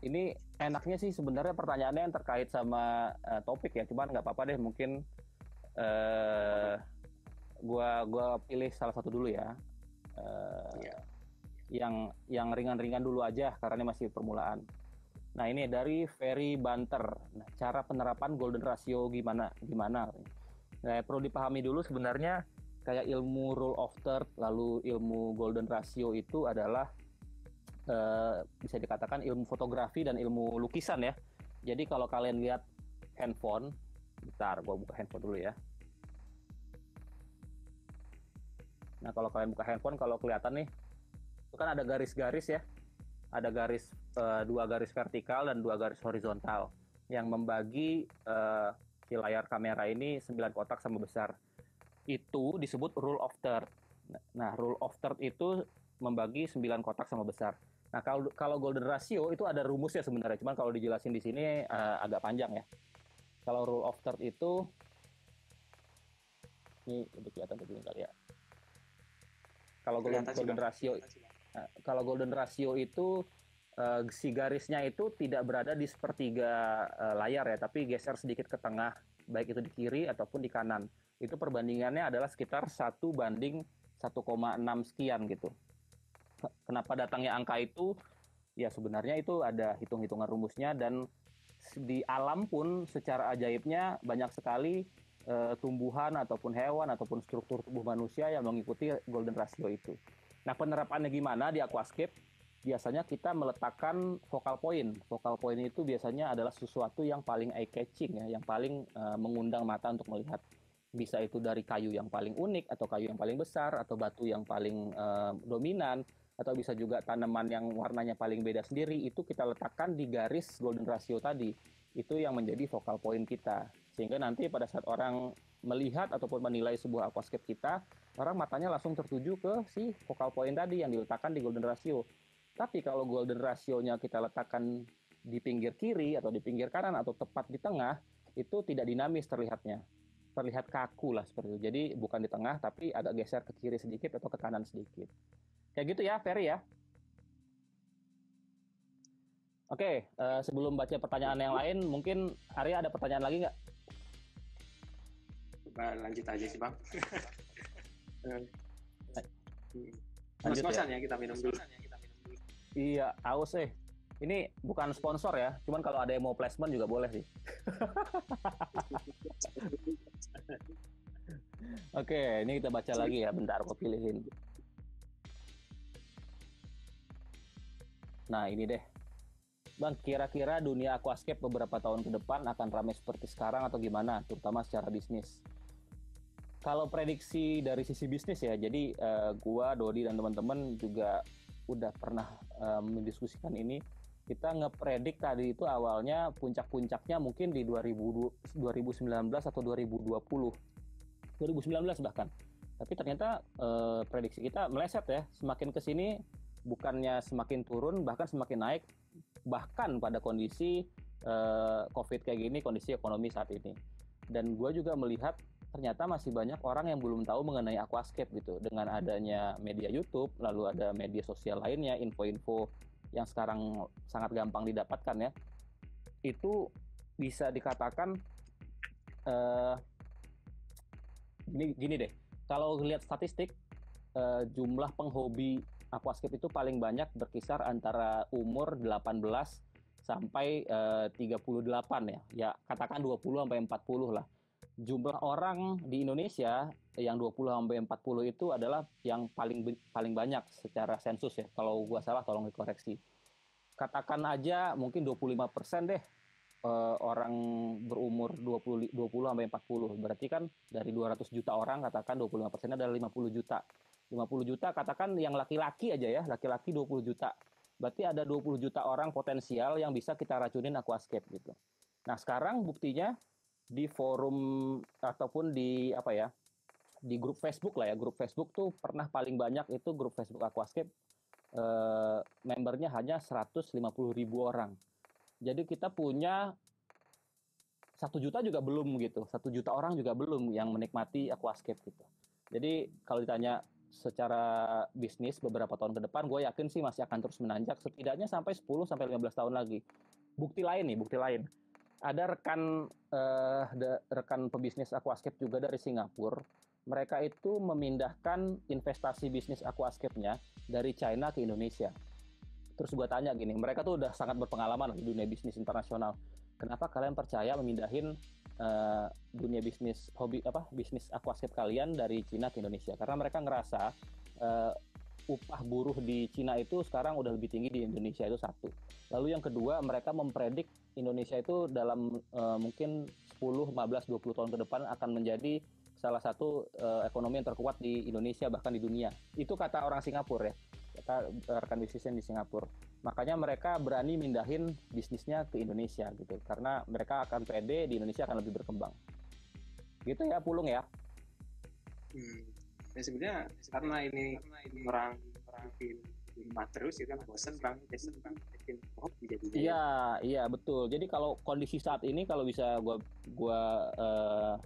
Ini enaknya sih sebenarnya pertanyaannya yang terkait sama topik ya, cuman nggak apa-apa deh, mungkin gua pilih salah satu dulu ya. Yang ringan-ringan dulu aja karena ini masih permulaan. Nah ini dari Ferry Banter. Nah, cara penerapan golden ratio gimana? Nah, perlu dipahami dulu sebenarnya kayak ilmu rule of third lalu ilmu golden ratio itu adalah bisa dikatakan ilmu fotografi dan ilmu lukisan ya. Jadi kalau kalian lihat handphone, bentar, gue buka handphone dulu ya. Nah kalau kalian buka handphone, kalau kelihatan nih, itu kan ada garis-garis ya. Ada garis, 2 garis vertikal dan 2 garis horizontal yang membagi si layar kamera ini 9 kotak sama besar. Itu disebut rule of third. Nah rule of third itu membagi 9 kotak sama besar. Nah, kalau golden ratio itu ada rumusnya sebenarnya, cuman kalau dijelasin di sini agak panjang ya. Kalau rule of third itu, ini lebih kelihatan begini kali ya. Kalau golden ratio itu si garisnya itu tidak berada di sepertiga layar ya, tapi geser sedikit ke tengah, baik itu di kiri ataupun di kanan. Itu perbandingannya adalah sekitar 1:1,6 sekian gitu. Kenapa datangnya angka itu? Ya sebenarnya itu ada hitung-hitungan rumusnya dan di alam pun secara ajaibnya banyak sekali tumbuhan ataupun hewan ataupun struktur tubuh manusia yang mengikuti golden ratio itu. Nah penerapannya gimana di aquascape? Biasanya kita meletakkan focal point. Focal point itu biasanya adalah sesuatu yang paling eye catching ya, yang paling mengundang mata untuk melihat. Bisa itu dari kayu yang paling unik atau kayu yang paling besar atau batu yang paling dominan, atau bisa juga tanaman yang warnanya paling beda sendiri. Itu kita letakkan di garis golden ratio tadi. Itu yang menjadi focal point kita. Sehingga nanti pada saat orang melihat ataupun menilai sebuah aquascape kita, orang matanya langsung tertuju ke si focal point tadi yang diletakkan di golden ratio. Tapi kalau golden ratio-nya kita letakkan di pinggir kiri atau di pinggir kanan atau tepat di tengah, itu tidak dinamis terlihatnya. Terlihat kaku lah seperti itu. Jadi bukan di tengah tapi agak geser ke kiri sedikit atau ke kanan sedikit. Kayak gitu ya, Ferry ya. Oke, sebelum baca pertanyaan yang lain, mungkin Arya ada pertanyaan lagi nggak? lanjut aja sih Bang. Lanjut Mas-masan ya kita minum dulu. Iya, aus Ini bukan sponsor ya, cuman kalau ada yang mau placement juga boleh sih. Oke, ini kita baca lagi ya, bentar aku pilihin. Nah, ini deh. Bang, kira-kira dunia aquascape beberapa tahun ke depan akan ramai seperti sekarang atau gimana, terutama secara bisnis? Kalau prediksi dari sisi bisnis ya, jadi gua, Dodi, dan teman-teman juga udah pernah mendiskusikan ini. Kita ngepredik tadi itu awalnya puncak-puncaknya mungkin di 2019 atau 2020. 2019 bahkan. Tapi ternyata prediksi kita meleset ya. Semakin ke sini bukannya semakin turun, bahkan semakin naik. Bahkan pada kondisi COVID kayak gini, kondisi ekonomi saat ini. Dan gue juga melihat ternyata masih banyak orang yang belum tahu mengenai aquascape gitu. Dengan adanya media YouTube, lalu ada media sosial lainnya, info-info yang sekarang sangat gampang didapatkan ya, itu bisa dikatakan gini deh, kalau lihat statistik jumlah penghobi aquascape itu paling banyak berkisar antara umur 18 sampai 38 ya katakan 20 sampai 40 lah. Jumlah orang di Indonesia yang 20 sampai 40 itu adalah yang paling banyak secara sensus ya. Kalau gua salah tolong dikoreksi. Katakan aja mungkin 25% deh orang berumur 20 sampai 40. Berarti kan dari 200 juta orang katakan 25% adalah 50 juta. 50 juta katakan yang laki-laki aja ya, laki-laki 20 juta. Berarti ada 20 juta orang potensial yang bisa kita racunin aquascape gitu. Nah, sekarang buktinya di forum ataupun di di grup Facebook lah ya, grup Facebook tuh pernah paling banyak itu grup Facebook aquascape membernya hanya 150.000 orang. Jadi kita punya 1 juta juga belum gitu, 1 juta orang juga belum yang menikmati aquascape gitu. Jadi kalau ditanya secara bisnis beberapa tahun ke depan, gue yakin sih masih akan terus menanjak setidaknya sampai 10 sampai 15 tahun lagi. Bukti lain. Ada rekan pebisnis aquascape juga dari Singapura. Mereka itu memindahkan investasi bisnis aquascape-nya dari China ke Indonesia. Terus gue tanya gini, mereka tuh udah sangat berpengalaman di dunia bisnis internasional. Kenapa kalian percaya memindahin dunia bisnis bisnis aquascape kalian dari Cina ke Indonesia? Karena mereka ngerasa upah buruh di Cina itu sekarang udah lebih tinggi di Indonesia, itu satu. Lalu yang kedua, mereka mempredik Indonesia itu dalam mungkin 10, 15, 20 tahun ke depan akan menjadi salah satu ekonomi yang terkuat di Indonesia bahkan di dunia. Itu kata orang Singapura ya, kata rekan bisnisnya di Singapura. Makanya mereka berani mindahin bisnisnya ke Indonesia gitu, karena mereka akan pede di Indonesia akan lebih berkembang. Gitu ya, Pulung ya. Ya sebenarnya karena ini orang bikin terus itu kan bosen bang bikin hobi jadinya. Iya betul. Jadi kalau kondisi saat ini kalau bisa gua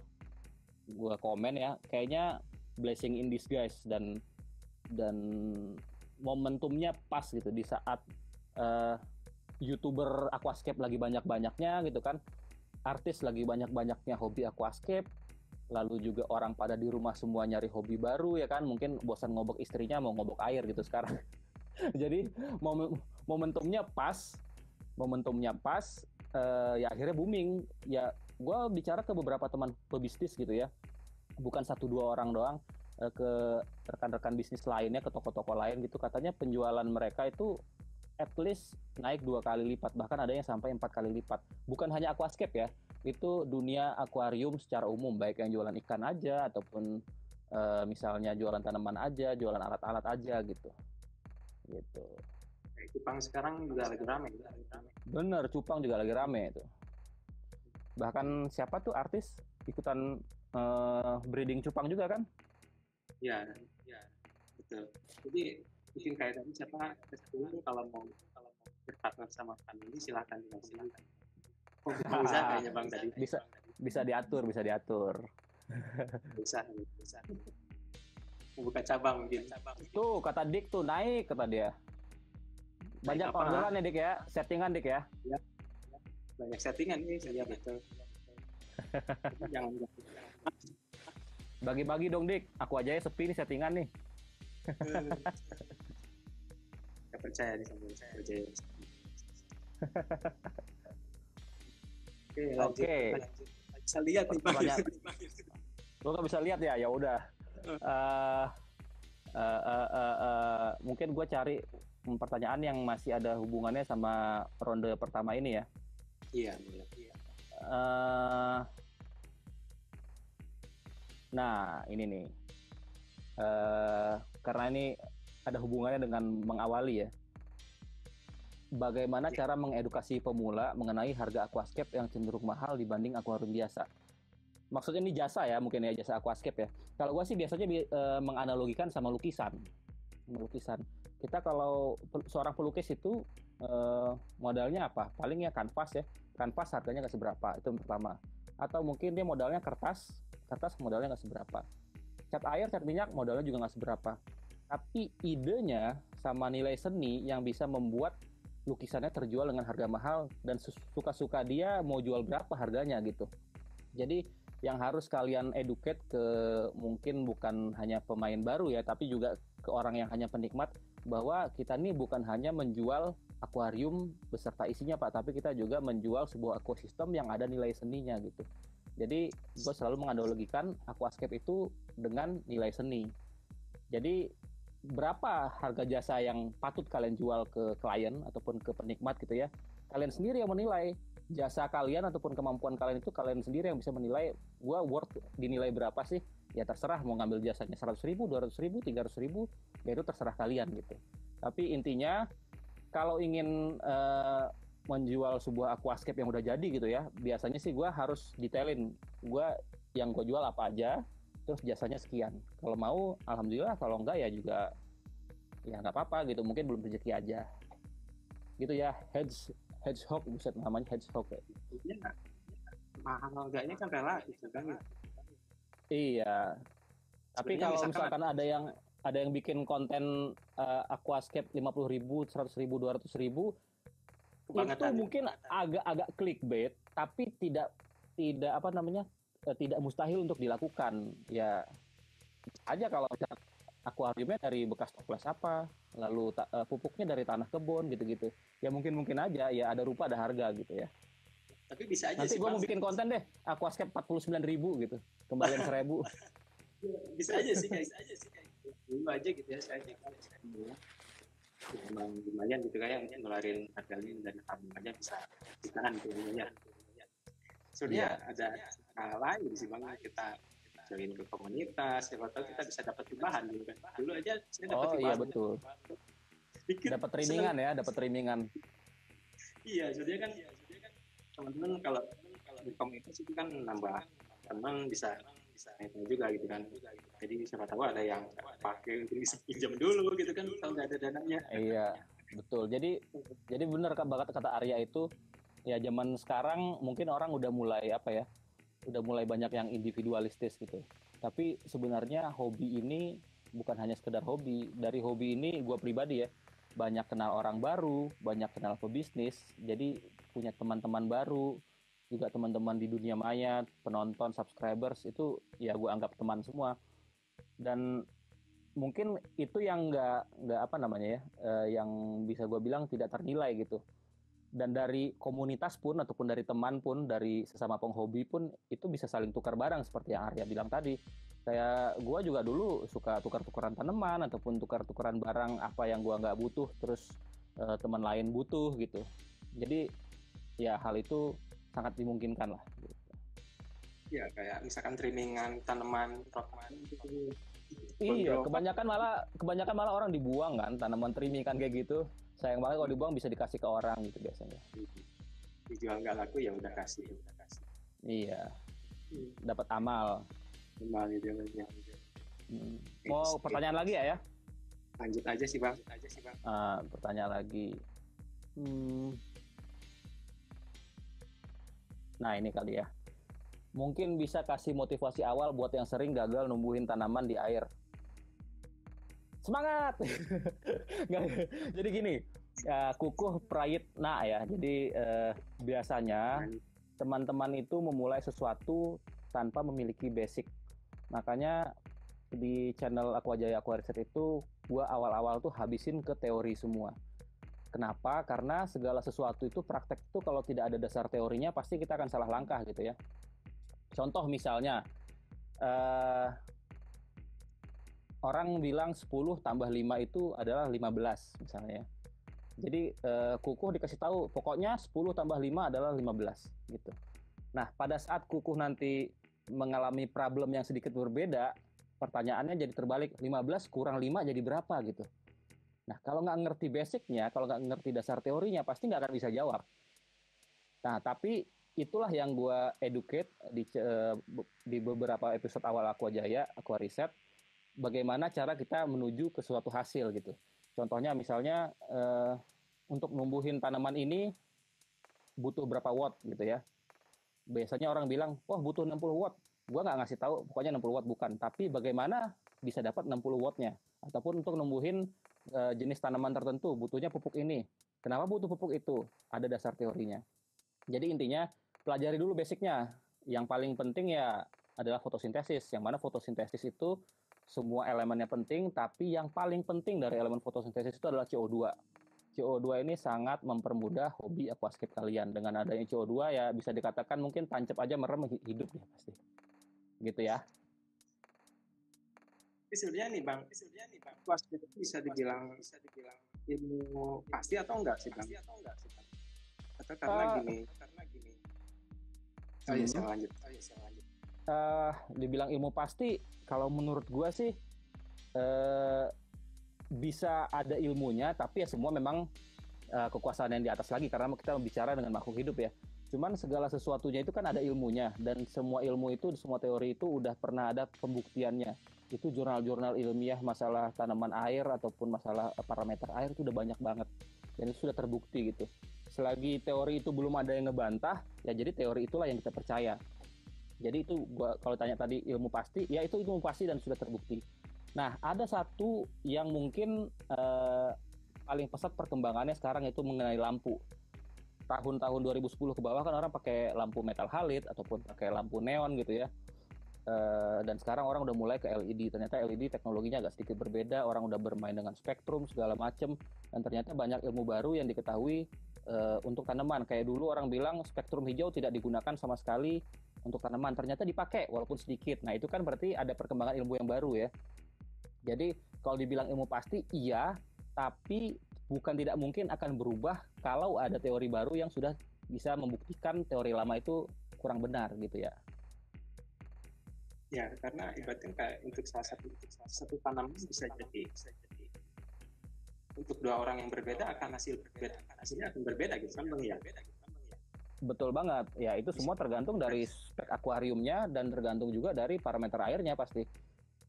komen ya, kayaknya blessing in disguise dan momentumnya pas gitu di saat YouTuber aquascape lagi banyak-banyaknya gitu kan, artis lagi banyak-banyaknya hobi aquascape. Lalu juga orang pada di rumah semua nyari hobi baru ya kan, mungkin bosan ngobok istrinya mau ngobok air gitu sekarang. Jadi momentumnya pas ya akhirnya booming ya. Gue bicara ke beberapa teman pebisnis gitu ya, bukan 1-2 orang doang, ke rekan-rekan bisnis lainnya, ke toko-toko lain gitu, katanya penjualan mereka itu at least naik 2 kali lipat, bahkan ada yang sampai 4 kali lipat. Bukan hanya aquascape ya, itu dunia akuarium secara umum, baik yang jualan ikan aja ataupun misalnya jualan tanaman aja, jualan alat-alat aja gitu. Cupang sekarang juga lagi rame. Bener, cupang juga lagi rame itu. Bahkan siapa tuh artis ikutan breeding cupang juga kan? Ya betul. Jadi mungkin kayak tadi siapa kalau mau berpartner sama kami ini silakan. Bisa kayaknya bang tadi. Bisa diatur. Bisa. Buka cabang mungkin. Tuh kata Dik tuh naik kata dia. Banyak orderan ya Dik ya, settingan Dik ya. Ya. Banyak settingan nih, saya betul. Jangan Bagi-bagi dong Dik, aku aja ya sepi nih settingan nih. Gak percaya nih sama saya percaya. Oke, lanjut. Oke. Bisa lihat nih Bang. Lo nggak bisa lihat ya? Ya udah. Mungkin gue cari pertanyaan yang masih ada hubungannya sama ronde pertama ini ya. Iya. Nah, ini nih. Karena ini ada hubungannya dengan mengawali ya. Bagaimana cara mengedukasi pemula mengenai harga aquascape yang cenderung mahal dibanding akuarium biasa? Maksudnya ini jasa ya, mungkin ya jasa aquascape ya. Kalau gue sih biasanya menganalogikan sama lukisan. Kita kalau seorang pelukis itu modalnya apa? Paling ya kanvas ya. Kanvas harganya nggak seberapa, itu yang pertama. Atau mungkin dia modalnya kertas modalnya nggak seberapa. Cat air, cat minyak modalnya juga nggak seberapa. Tapi idenya sama nilai seni yang bisa membuat lukisannya terjual dengan harga mahal dan suka-suka dia mau jual berapa harganya gitu. Jadi yang harus kalian educate ke mungkin bukan hanya pemain baru ya, tapi juga ke orang yang hanya penikmat bahwa kita ini bukan hanya menjual akuarium beserta isinya Pak, tapi kita juga menjual sebuah ekosistem yang ada nilai seninya gitu. Jadi gue selalu menganalogikan aquascape itu dengan nilai seni. Jadi berapa harga jasa yang patut kalian jual ke klien ataupun ke penikmat gitu ya, kalian sendiri yang menilai jasa kalian ataupun kemampuan kalian itu, kalian sendiri yang bisa menilai gua worth dinilai berapa sih. Ya terserah mau ngambil jasanya 100.000, 200.000, 300.000, ya itu terserah kalian gitu. Tapi intinya kalau ingin menjual sebuah aquascape yang udah jadi gitu ya, biasanya sih gua harus detailin yang gua jual apa aja, terus jasanya sekian. Kalau mau alhamdulillah, kalau enggak ya juga ya nggak apa-apa gitu, mungkin belum rezeki aja gitu ya. Hedgehog, buset namanya hedgehog ya. Mahal enggaknya kan relatif kan. Iya. Tapi kalau misalkan ada yang bikin konten aquascape 50.000, 100.000, 200.000, itu mungkin agak clickbait, tapi tidak apa namanya, tidak mustahil untuk dilakukan ya. Aja kalau akuariumnya dari bekas toples apa, lalu pupuknya dari tanah kebun gitu-gitu, ya mungkin aja ya ada rupa ada harga gitu ya. Tapi bisa aja nanti gue mau bikin konten deh aquascape 49.000 gitu, kembalian 1.000. bisa aja sih kayak dulu aja gitu ya, saya memang lumayan gitu kayak mungkin ngeluarin harganya dan tabungannya bisa ditahan gitu ya. Sebenarnya ada hal lain sih Bang, kita join ke komunitas, siapa tahu kita bisa dapat tambahan gitu kan. Dulu aja saya dapat tambahan. Oh iya betul. Dapat trimingan. Iya, jadi kan teman-teman kalau di komunitas itu kan nambah teman, bisa itu juga gitu kan. Jadi siapa tahu ada yang pakai untuk bisa pinjam dulu gitu kan, kalau nggak ada dananya. Iya, betul. Jadi benar banget kata Arya itu, ya zaman sekarang mungkin orang udah mulai banyak yang individualistis gitu. Tapi sebenarnya hobi ini bukan hanya sekedar hobi. Dari hobi ini gue pribadi ya, banyak kenal orang baru, banyak kenal pebisnis, jadi punya teman-teman baru, juga teman-teman di dunia maya, penonton, subscribers, itu ya gue anggap teman semua. Dan mungkin itu yang nggak apa namanya ya, yang bisa gue bilang tidak ternilai gitu. Dan dari komunitas pun ataupun dari teman pun, dari sesama penghobi pun, itu bisa saling tukar barang seperti yang Arya bilang tadi. Kayak gue juga dulu suka tukar-tukaran tanaman ataupun tukar-tukaran barang apa yang gue nggak butuh, terus teman lain butuh gitu. Jadi ya hal itu sangat dimungkinkan lah. Gitu. Ya kayak misalkan trimming tanaman gitu. Iya, kebanyakan malah orang dibuang kan, tanaman trimming kan kayak gitu. Sayang banget kalau dibuang, bisa dikasih ke orang gitu biasanya. Dijual nggak laku ya udah kasih. Iya. Dapat amal. Amal gitu ya. Mau pertanyaan lagi ya? Lanjut aja sih Bang. Pertanyaan lagi. Nah ini kali ya. Mungkin bisa kasih motivasi awal buat yang sering gagal numbuhin tanaman di air. Semangat! Jadi gini, kukuh prayit ya. Jadi biasanya teman-teman itu memulai sesuatu tanpa memiliki basic. Makanya di channel Aquajaya Aquariset itu gue awal-awal tuh habisin ke teori semua. Kenapa? Karena segala sesuatu itu praktek itu kalau tidak ada dasar teorinya pasti kita akan salah langkah gitu ya. Contoh misalnya orang bilang 10 tambah 5 itu adalah 15 misalnya ya. Jadi Kukuh dikasih tahu pokoknya 10 tambah 5 adalah 15 gitu. Nah, pada saat Kukuh nanti mengalami problem yang sedikit berbeda, pertanyaannya jadi terbalik, 15 kurang 5 jadi berapa gitu. Nah, kalau nggak ngerti basicnya, kalau nggak ngerti dasar teorinya, pasti nggak akan bisa jawab. Nah, tapi itulah yang gue educate di beberapa episode awal Aquajaya, Aquariset, bagaimana cara kita menuju ke suatu hasil gitu. Contohnya misalnya, untuk numbuhin tanaman ini butuh berapa watt gitu ya. Biasanya orang bilang, wah butuh 60 watt. Gue nggak ngasih tahu, pokoknya 60 watt bukan. Tapi bagaimana bisa dapat 60 wattnya. Ataupun untuk numbuhin jenis tanaman tertentu, butuhnya pupuk ini. Kenapa butuh pupuk itu? Ada dasar teorinya. Jadi intinya, pelajari dulu basicnya. Yang paling penting ya adalah fotosintesis. Yang mana fotosintesis itu semua elemennya penting, tapi yang paling penting dari elemen fotosintesis itu adalah CO2. CO2 ini sangat mempermudah hobi aquascape kalian. Dengan adanya CO2 ya bisa dikatakan mungkin tancap aja merem hidup ya pasti. Gitu ya. Tapi sebenarnya nih Bang, aquascape itu bisa dibilang ilmu pasti atau enggak sih Bang? Atau karena gini. Oh iya, saya lanjut. Dibilang ilmu pasti, kalau menurut gua sih bisa ada ilmunya, tapi ya semua memang kekuasaan yang di atas lagi karena kita bicara dengan makhluk hidup ya. Cuman segala sesuatunya itu kan ada ilmunya, dan semua ilmu itu, semua teori itu udah pernah ada pembuktiannya. Itu jurnal-jurnal ilmiah masalah tanaman air ataupun masalah parameter air itu udah banyak banget, dan itu sudah terbukti gitu. Selagi teori itu belum ada yang ngebantah, ya jadi teori itulah yang kita percaya. Jadi itu gua kalau tanya tadi ilmu pasti, ya itu ilmu pasti dan sudah terbukti. Nah, ada satu yang mungkin paling pesat perkembangannya sekarang, itu mengenai lampu. Tahun-tahun 2010 ke bawah kan orang pakai lampu metal halide ataupun pakai lampu neon gitu ya. Dan sekarang orang udah mulai ke LED. Ternyata LED teknologinya agak sedikit berbeda, orang udah bermain dengan spektrum segala macem, dan ternyata banyak ilmu baru yang diketahui untuk tanaman. Kayak dulu orang bilang spektrum hijau tidak digunakan sama sekali untuk tanaman, ternyata dipakai walaupun sedikit. Nah itu kan berarti ada perkembangan ilmu yang baru ya. Jadi kalau dibilang ilmu pasti iya, tapi bukan tidak mungkin akan berubah kalau ada teori baru yang sudah bisa membuktikan teori lama itu kurang benar gitu ya. Ya, karena ibaratnya kayak untuk salah satu tanaman bisa jadi untuk dua orang yang berbeda akan hasilnya akan berbeda gitu kan Bang ya. Betul banget. Ya itu semua tergantung dari spek akuariumnya dan tergantung juga dari parameter airnya pasti.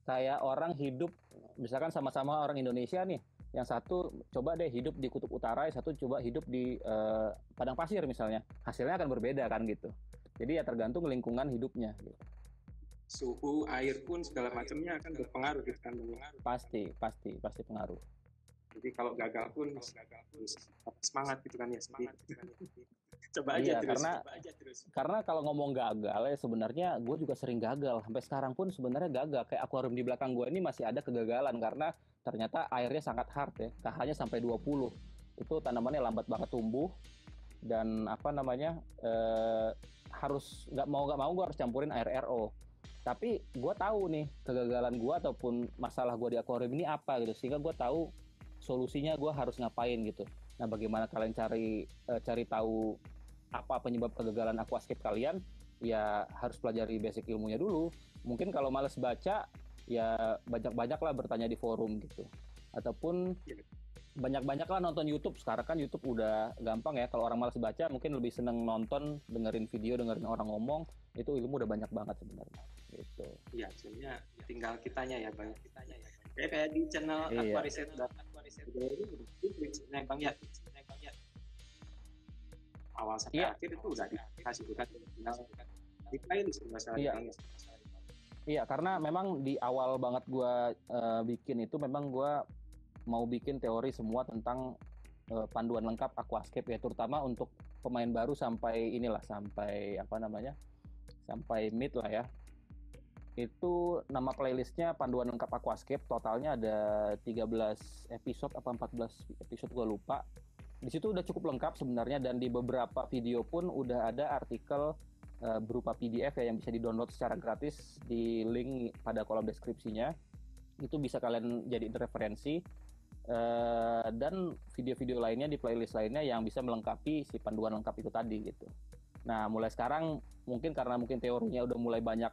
Kayak orang hidup, misalkan sama-sama orang Indonesia nih, yang satu coba deh hidup di kutub utara, yang satu coba hidup di padang pasir misalnya, hasilnya akan berbeda kan gitu. Jadi ya tergantung lingkungan hidupnya gitu. Suhu, air pun segala macamnya akan berpengaruh gitu kan. Pasti pengaruh. Jadi kalau gagal pun semangat gitu kan ya. Coba aja Iya, terus. karena kalau ngomong gagal ya sebenarnya gue juga sering gagal. Sampai sekarang pun sebenarnya gagal. Kayak akuarium di belakang gue ini masih ada kegagalan karena ternyata airnya sangat hard ya. pH-nya sampai 20. Itu tanamannya lambat banget tumbuh, dan harus nggak mau gue harus campurin air RO. Tapi gue tahu nih kegagalan gue ataupun masalah gue di akuarium ini apa gitu, sehingga gue tahu solusinya gue harus ngapain gitu. Nah, bagaimana kalian cari tahu apa penyebab kegagalan aquascape kalian? Ya harus pelajari basic ilmunya dulu. Mungkin kalau males baca, ya banyak-banyaklah bertanya di forum gitu. Ataupun banyak-banyaklah nonton YouTube. Sekarang kan YouTube udah gampang ya. Kalau orang males baca, mungkin lebih seneng nonton, dengerin video, dengerin orang ngomong. Itu ilmu udah banyak banget sebenarnya. Gitu. Iya, sebenarnya tinggal kitanya ya Bang. Kayak di channel Aquariset. Nah, Bang ya. Awal sampai akhir itu udah dikasih bukan Iya. Iya, karena memang di awal banget gue bikin itu memang gue mau bikin teori semua tentang panduan lengkap aquascape ya, terutama untuk pemain baru sampai mid lah ya. Itu nama playlistnya Panduan Lengkap Aquascape. Totalnya ada 13 episode apa 14 episode, gue lupa. Di situ udah cukup lengkap sebenarnya, dan di beberapa video pun udah ada artikel berupa PDF ya yang bisa di-download secara gratis di link pada kolom deskripsinya. Itu bisa kalian jadi referensi, dan video-video lainnya di playlist lainnya yang bisa melengkapi si panduan lengkap itu tadi gitu. Nah, mulai sekarang mungkin karena mungkin teorinya udah mulai banyak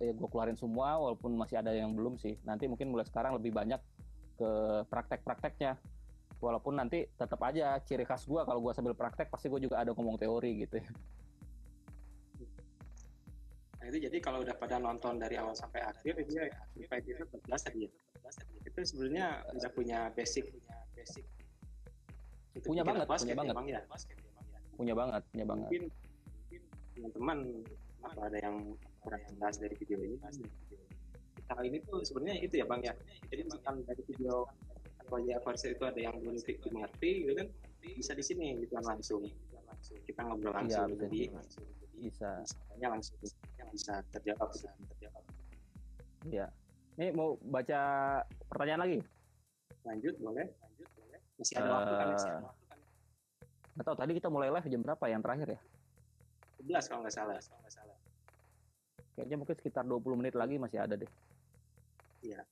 gue keluarin semua, walaupun masih ada yang belum sih. Nanti mungkin mulai sekarang lebih banyak ke praktek-prakteknya. Walaupun nanti tetap aja ciri khas gue, kalau gue sambil praktek pasti gue juga ada ngomong teori gitu ya. Nah itu jadi kalau udah pada nonton dari awal sampai akhir itu ya sampai episode 14 tadi ya. Itu sebenarnya udah punya basic. Itu Punya banget, punya banget. Emang ya. Punya banget. Mungkin teman-teman atau ada yang kurang jelas dari video ini. Hal ini tuh sebenarnya itu ya Bang ya. Jadi misalkan dari video versi itu ada yang belum dimengerti gitu kan, bisa di sini gitu kan langsung. Kita ngobrol langsung jadi bisa bisa terjawab. Iya. Ini mau baca pertanyaan lagi? Lanjut boleh. Masih ada waktu kan? Nggak tahu tadi kita mulai live jam berapa yang terakhir ya? 11 kalau nggak salah. Kayaknya mungkin sekitar 20 menit lagi masih ada deh. Iya.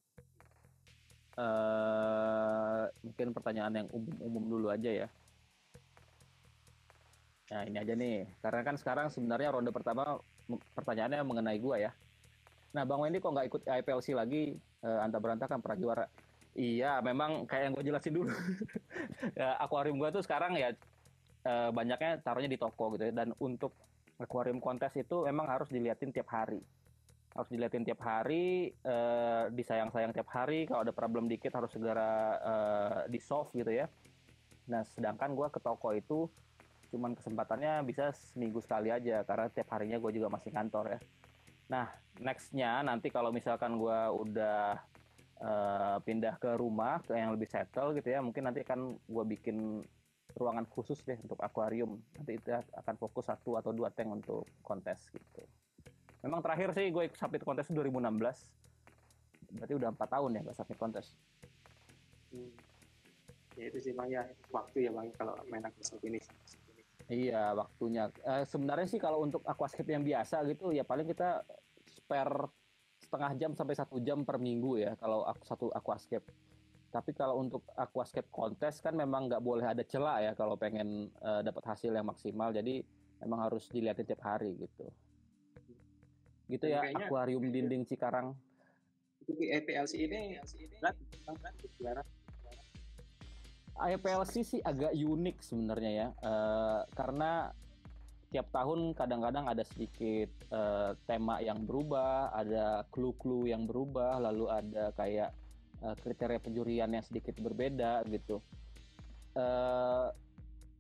Mungkin pertanyaan yang umum dulu aja ya. Nah ini aja nih, karena kan sekarang sebenarnya ronde pertama pertanyaannya mengenai gua ya. Nah Bang Wendy kok nggak ikut IPLC lagi? Anta Beranta kan pernah juara. Iya, memang kayak yang gue jelasin dulu. Ya, akuarium gua tuh sekarang ya banyaknya taruhnya di toko gitu ya. Dan untuk akuarium kontes itu memang harus diliatin tiap hari. Disayang-sayang tiap hari. Kalau ada problem dikit harus segera di-solve gitu ya. Nah sedangkan gua ke toko itu cuman kesempatannya bisa seminggu sekali aja, karena tiap harinya gue juga masih kantor ya. Nah, nextnya nanti kalau misalkan gue udah pindah ke rumah, ke yang lebih settle gitu ya, mungkin nanti akan gue bikin ruangan khusus deh untuk akuarium. Nanti itu akan fokus 1 atau 2 tank untuk kontes gitu. Memang terakhir sih gue submit kontes 2016, berarti udah 4 tahun ya gue submit kontes. Ya itu sih Bang ya, waktu ya Bang kalau main aquascape ini. Iya, waktunya. Sebenarnya sih kalau untuk aquascape yang biasa gitu, ya paling kita spare setengah jam sampai 1 jam per minggu ya, kalau satu aquascape. Tapi kalau untuk aquascape kontes kan memang nggak boleh ada celah ya, kalau pengen dapat hasil yang maksimal. Jadi memang harus dilihatin tiap hari gitu. Gitu ya, akuarium dinding Cikarang. Untuk IPLC ini berat. IPLC sih agak unik sebenarnya ya, karena tiap tahun kadang-kadang ada sedikit tema yang berubah, ada clue-clue yang berubah, lalu ada kayak kriteria penjurian yang sedikit berbeda gitu.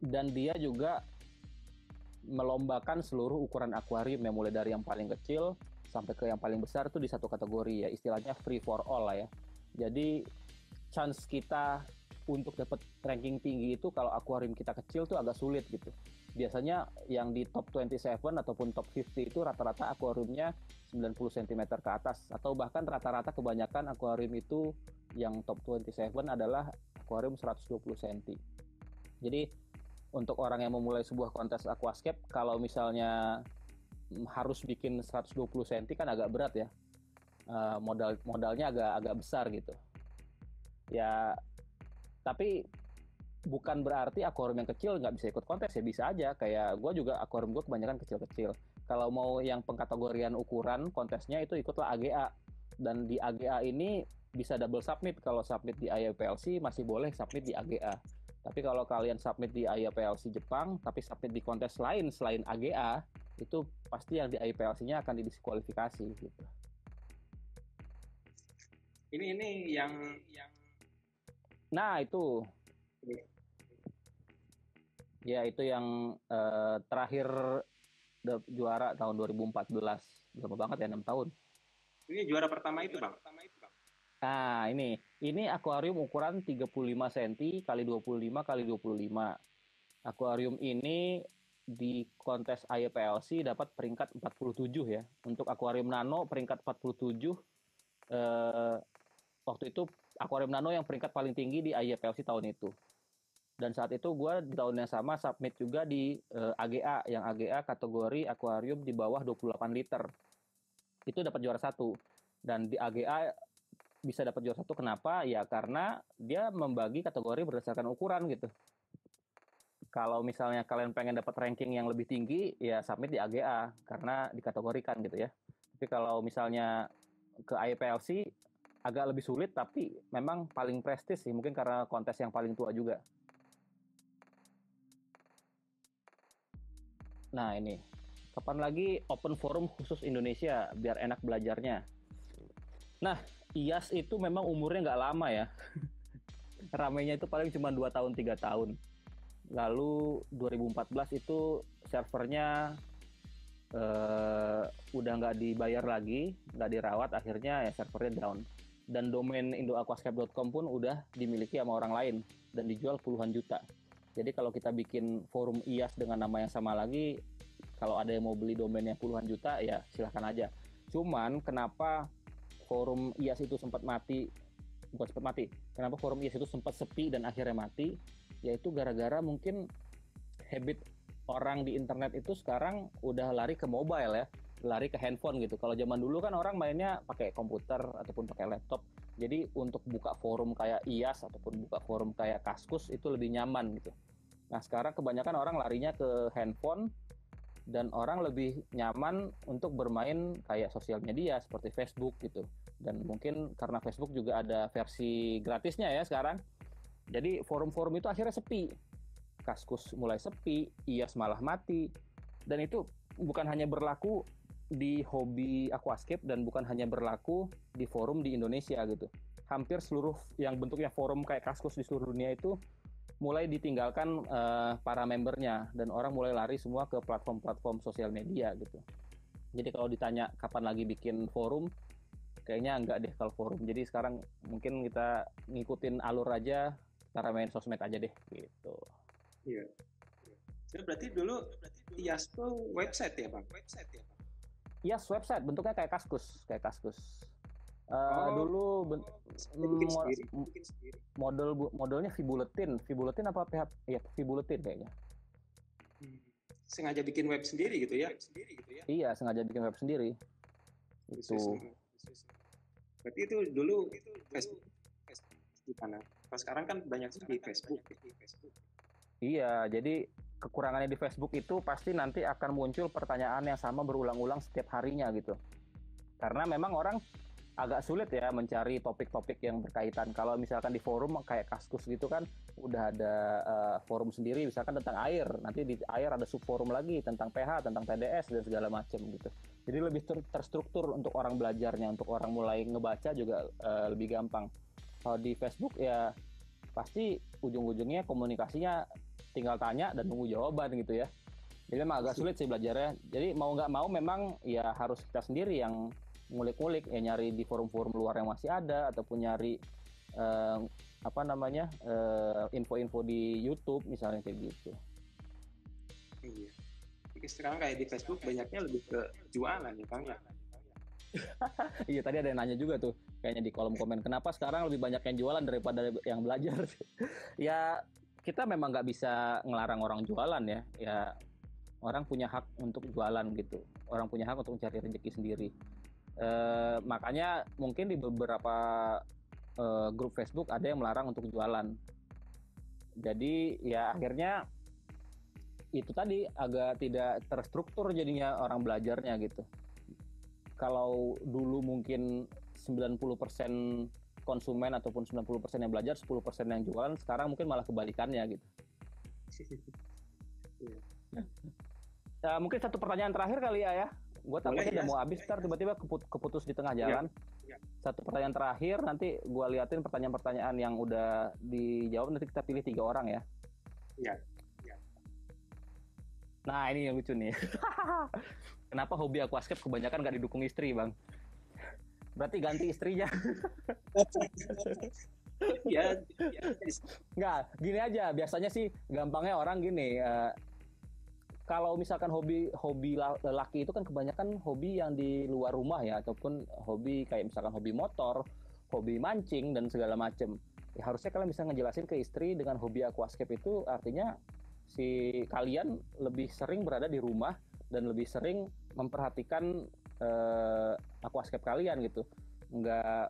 Dan dia juga melombakan seluruh ukuran akuarium yang mulai dari yang paling kecil sampai ke yang paling besar itu di satu kategori ya, istilahnya free for all lah ya. Jadi chance kita untuk dapat ranking tinggi itu kalau akuarium kita kecil tuh agak sulit gitu. Biasanya yang di top 27 ataupun top 50 itu rata-rata akuariumnya 90 cm ke atas, atau bahkan rata-rata kebanyakan akuarium itu yang top 27 adalah akuarium 120 cm. Jadi untuk orang yang memulai sebuah kontes aquascape, kalau misalnya harus bikin 120 cm kan agak berat ya. Modalnya agak besar gitu. Ya, tapi bukan berarti akuarium yang kecil nggak bisa ikut kontes ya, bisa aja. Kayak gue juga akuarium gue kebanyakan kecil-kecil. Kalau mau yang pengkategorian ukuran kontesnya itu ikutlah AGA. Dan di AGA ini bisa double submit. Kalau submit di IPLC masih boleh submit di AGA. Tapi kalau kalian submit di IPLC Jepang, tapi submit di kontes lain selain AGA, itu pasti yang di IPLC-nya akan didiskualifikasi gitu. Ini yang Nah itu ya, itu yang terakhir juara tahun 2014. Lama banget ya, 6 tahun. Ini juara pertama itu Bang. Nah ini akuarium ukuran 35 cm kali 25 kali 25. Akuarium ini di kontes IAPLC dapat peringkat 47 ya. Untuk akuarium nano peringkat 47. Waktu itu akuarium nano yang peringkat paling tinggi di IAPLC tahun itu. Dan saat itu gue di tahun yang sama submit juga di AGA, yang AGA kategori akuarium di bawah 28 liter. Itu dapat juara 1. Dan di AGA bisa dapat juara 1 kenapa? Ya karena dia membagi kategori berdasarkan ukuran gitu. Kalau misalnya kalian pengen dapat ranking yang lebih tinggi, ya submit di AGA karena dikategorikan gitu ya. Tapi kalau misalnya ke IAPLC agak lebih sulit, tapi memang paling prestis sih, mungkin karena kontes yang paling tua juga. Nah ini, kapan lagi open forum khusus Indonesia biar enak belajarnya? Nah, IAS itu memang umurnya nggak lama ya. Ramainya itu paling cuma 2 tahun, 3 tahun. Lalu 2014 itu servernya udah nggak dibayar lagi, nggak dirawat, akhirnya ya servernya down. Dan domain indoaquascape.com pun udah dimiliki sama orang lain dan dijual puluhan juta. Jadi kalau kita bikin forum IAS dengan nama yang sama lagi, kalau ada yang mau beli domainnya puluhan juta, ya silahkan aja. Cuman kenapa forum IAS itu sempat mati, bukan sempat mati, kenapa forum IAS itu sempat sepi dan akhirnya mati, yaitu gara-gara mungkin habit orang di internet itu sekarang udah lari ke mobile ya, lari ke handphone gitu. Kalau zaman dulu kan orang mainnya pakai komputer ataupun pakai laptop, jadi untuk buka forum kayak IAS ataupun buka forum kayak Kaskus itu lebih nyaman gitu. Nah sekarang kebanyakan orang larinya ke handphone dan orang lebih nyaman untuk bermain kayak sosial media seperti Facebook gitu. Dan mungkin karena Facebook juga ada versi gratisnya ya sekarang. Jadi forum-forum itu akhirnya sepi. Kaskus mulai sepi, IAS malah mati. Dan itu bukan hanya berlaku di hobi aquascape dan bukan hanya berlaku di forum di Indonesia gitu. Hampir seluruh yang bentuknya forum kayak Kaskus di seluruh dunia itu mulai ditinggalkan para membernya dan orang mulai lari semua ke platform-platform sosial media gitu. Jadi kalau ditanya kapan lagi bikin forum, kayaknya enggak deh kalau forum. Jadi sekarang mungkin kita ngikutin alur aja, cara main sosmed aja deh gitu. Iya. Jadi berarti dulu IAS tuh website ya bang? IAS website, bentuknya kayak Kaskus. Dulu bikin sendiri. modelnya Vibulletin apa PHP? Ya Vibulletin kayaknya. Sengaja bikin web sendiri gitu ya? Iya, sengaja bikin web sendiri. Itu. Berarti itu dulu Facebook di mana? Kalau sekarang kan banyak sih di Facebook. Iya, jadi kekurangannya di Facebook itu pasti nanti akan muncul pertanyaan yang sama berulang-ulang setiap harinya gitu. Karena memang orang agak sulit ya mencari topik-topik yang berkaitan. Kalau misalkan di forum kayak Kaskus gitu kan udah ada forum sendiri misalkan tentang air. Nanti di air ada subforum lagi tentang pH, tentang TDS dan segala macam gitu. Jadi lebih terstruktur untuk orang belajarnya, untuk orang mulai ngebaca juga lebih gampang. Kalau di Facebook ya pasti ujung-ujungnya komunikasinya tinggal tanya dan nunggu jawaban gitu ya. Jadi memang agak sulit sih belajarnya. Jadi mau nggak mau memang ya harus kita sendiri yang ngulik-ngulik ya, nyari di forum-forum luar yang masih ada ataupun nyari info-info di YouTube misalnya kayak gitu. Iya. Jadi sekarang kayak di Facebook banyaknya lebih ke jualan ya Kang ya. Iya tadi ada yang nanya juga tuh kayaknya di kolom komen kenapa sekarang lebih banyak yang jualan daripada yang belajar. Ya kita memang nggak bisa ngelarang orang jualan ya. Ya orang punya hak untuk jualan gitu. Orang punya hak untuk mencari rezeki sendiri. Makanya mungkin di beberapa grup Facebook ada yang melarang untuk jualan. Jadi ya akhirnya itu tadi agak tidak terstruktur jadinya orang belajarnya gitu. Kalau dulu mungkin 90% konsumen ataupun 90% yang belajar, 10% yang jualan, sekarang mungkin malah kebalikannya gitu. Mungkin satu pertanyaan terakhir kali ya. Gue takutnya udah mau habis, ntar tiba-tiba keputus di tengah jalan. Ya. Satu pertanyaan terakhir, nanti gue liatin pertanyaan-pertanyaan yang udah dijawab, nanti kita pilih 3 orang ya. Iya. Nah ini yang lucu nih. Kenapa hobi aquascape kebanyakan gak didukung istri bang? Berarti ganti istrinya. Ya. Nggak, gini aja. Biasanya sih gampangnya orang gini. kalau misalkan hobi lelaki itu kan kebanyakan hobi yang di luar rumah ya, ataupun hobi kayak misalkan hobi motor, hobi mancing dan segala macem. Ya, harusnya kalian bisa ngejelasin ke istri dengan hobi aquascape itu artinya si kalian lebih sering berada di rumah dan lebih sering memperhatikan aquascape kalian gitu. Nggak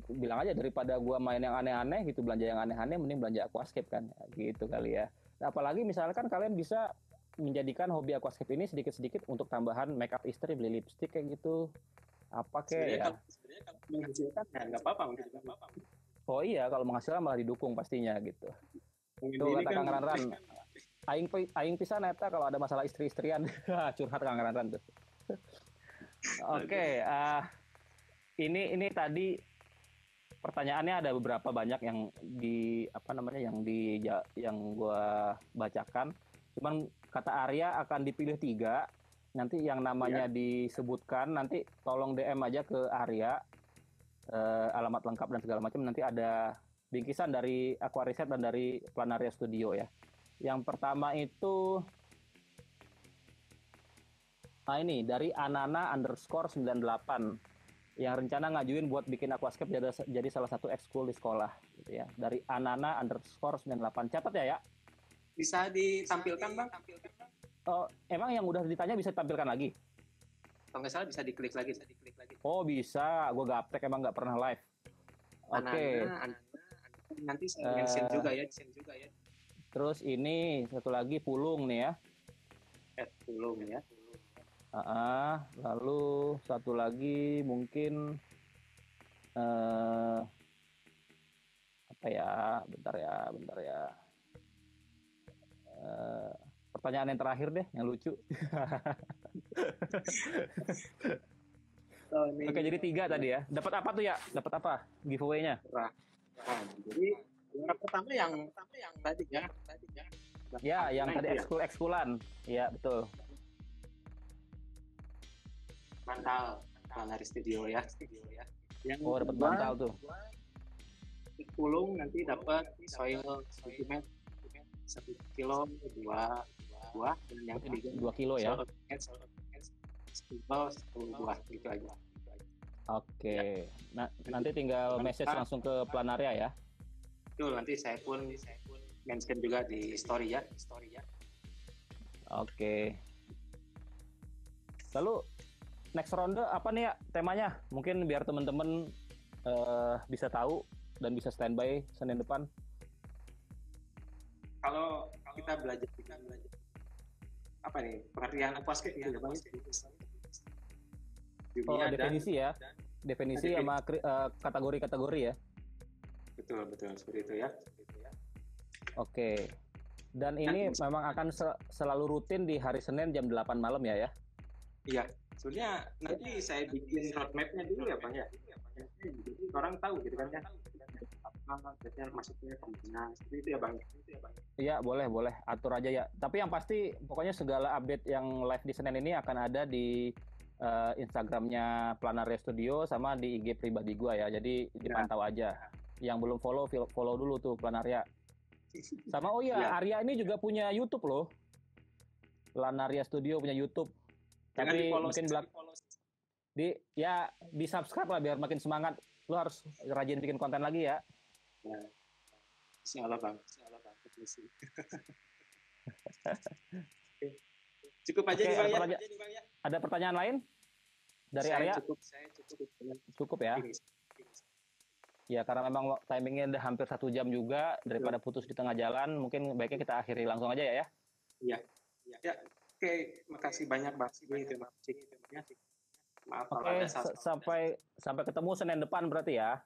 bilang aja daripada gua main yang aneh-aneh gitu, belanja yang aneh-aneh, mending belanja aquascape kan, gitu kali ya. Nah, apalagi misalkan kalian bisa menjadikan hobi aquascape ini sedikit-sedikit untuk tambahan make up istri, beli lipstick kayak gitu, apa kayak ya. Sebenarnya kalau menghasilkan ya nggak apa-apa, mungkin nggak apa-apa. Oh iya, kalau menghasilkan malah didukung pastinya gitu. Tuh kata Kang Ranran, aing pisan eta kalau ada masalah istri-istrian. Curhat Kang Ranran tuh. Oke, ini tadi pertanyaannya ada beberapa banyak yang yang gua bacakan. Cuman kata Arya akan dipilih 3. Nanti yang namanya disebutkan, nanti tolong DM aja ke Arya, alamat lengkap dan segala macam. Nanti ada bingkisan dari Aquariset dan dari Planaria Studio ya. Yang pertama itu, ini dari Anana_98 yang rencana ngajuin buat bikin aquascape jadi salah satu ekskul di sekolah gitu ya. Dari Anana_98. Catat ya. Bisa ditampilkan Bang? Oh, emang yang udah ditanya bisa ditampilkan lagi? Kalau nggak salah bisa diklik lagi. Oh bisa, gue gaptek emang nggak pernah live. Oke. Nanti saya mention juga ya. Terus ini satu lagi Pulung nih ya. Pulung ya. Lalu satu lagi mungkin apa ya? Bentar ya. Pertanyaan yang terakhir deh, yang lucu. Oke, jadi 3 tadi ya. Dapat apa tuh ya? Dapat apa? Giveaway-nya? Jadi juara pertama yang tadi ya. Ya, yang tadi ekskulan. Iya, betul. Bantal, Planaria Studio ya. Yang dapat bantal tuh. Pulung nanti dapat soil ultimate 1 kilo 2 buah, dan yang ketiga 2 kilo ya. 10 buah gitu aja. Oke. Nah, nanti tinggal message langsung ke Planaria ya. Betul, nanti saya pun mention juga di story ya. Oke. Lalu next ronde apa nih ya temanya? Mungkin biar teman-teman bisa tahu dan bisa standby Senin depan. Kalau kita belajar apa nih, pengertian aquascape gitu ya Bang? Definisi ya. Definisi sama kategori-kategori ya. Betul seperti itu ya. Oke. Dan ini memang akan selalu rutin di hari Senin jam 8 malam ya? Iya. Sebenarnya nanti saya bikin roadmap-nya dulu ya Bang ya. Jadi orang tahu gitu kan ya. Maksudnya kemana seperti itu ya Bang. Iya, boleh atur aja ya. Tapi yang pasti pokoknya segala update yang live di Senin ini akan ada di Instagramnya Planaria Studio sama di IG pribadi gua ya. Jadi dipantau aja. Yang belum follow dulu tuh Planaria. Sama Arya ini juga punya YouTube loh. Planaria Studio punya YouTube. Tapi mungkin di subscribe lah biar makin semangat. Lu harus rajin bikin konten lagi ya. Insyaallah Bang. Cukup aja nih Bang ya. Ada pertanyaan lain dari Arya? Cukup ya. Ya karena memang timingnya udah hampir 1 jam juga, daripada putus di tengah jalan, mungkin baiknya kita akhiri langsung aja ya. Iya. Oke, makasih banyak Bang. Terima kasih. Maaf kalau ada sampai ketemu Senin depan berarti ya.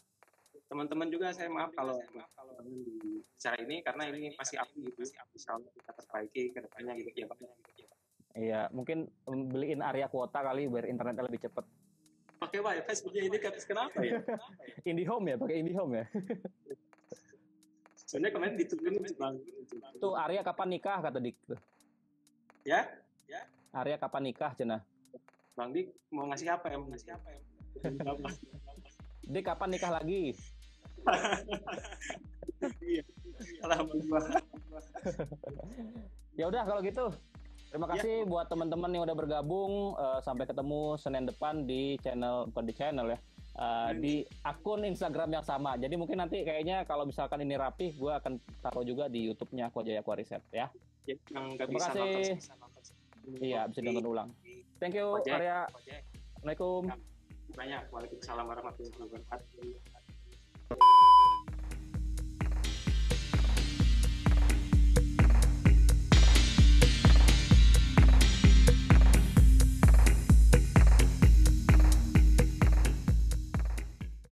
Teman-teman juga saya maaf kalau di acara ini karena ini masih api gitu. Insyaallah kita perbaiki ke depannya gitu ya Bang. Iya, mungkin beliin Arya kuota kali biar internetnya lebih cepat. Pakai wifi seperti ini kenapa ya? IndiHome ya, pakai IndiHome ya. Soalnya kemarin diturunin Bang. Tuh Arya kapan nikah kata Dik? Ya? Arya kapan nikah cenah? Bang Dik mau ngasih apa ya? Dik kapan nikah lagi? Alhamdulillah. Ya udah kalau gitu Terima kasih buat teman-teman yang udah bergabung. Sampai ketemu Senin depan di channel, bukan di channel ya, di akun Instagram yang sama. Jadi mungkin nanti kayaknya kalau misalkan ini rapi, gue akan taruh juga di YouTube-nya Aquajaya Aquariset ya. Terima kasih. Iya, bisa ditonton ulang. Thank you, Arya. Assalamualaikum. Banyak. Waalaikumsalam warahmatullahi wabarakatuh.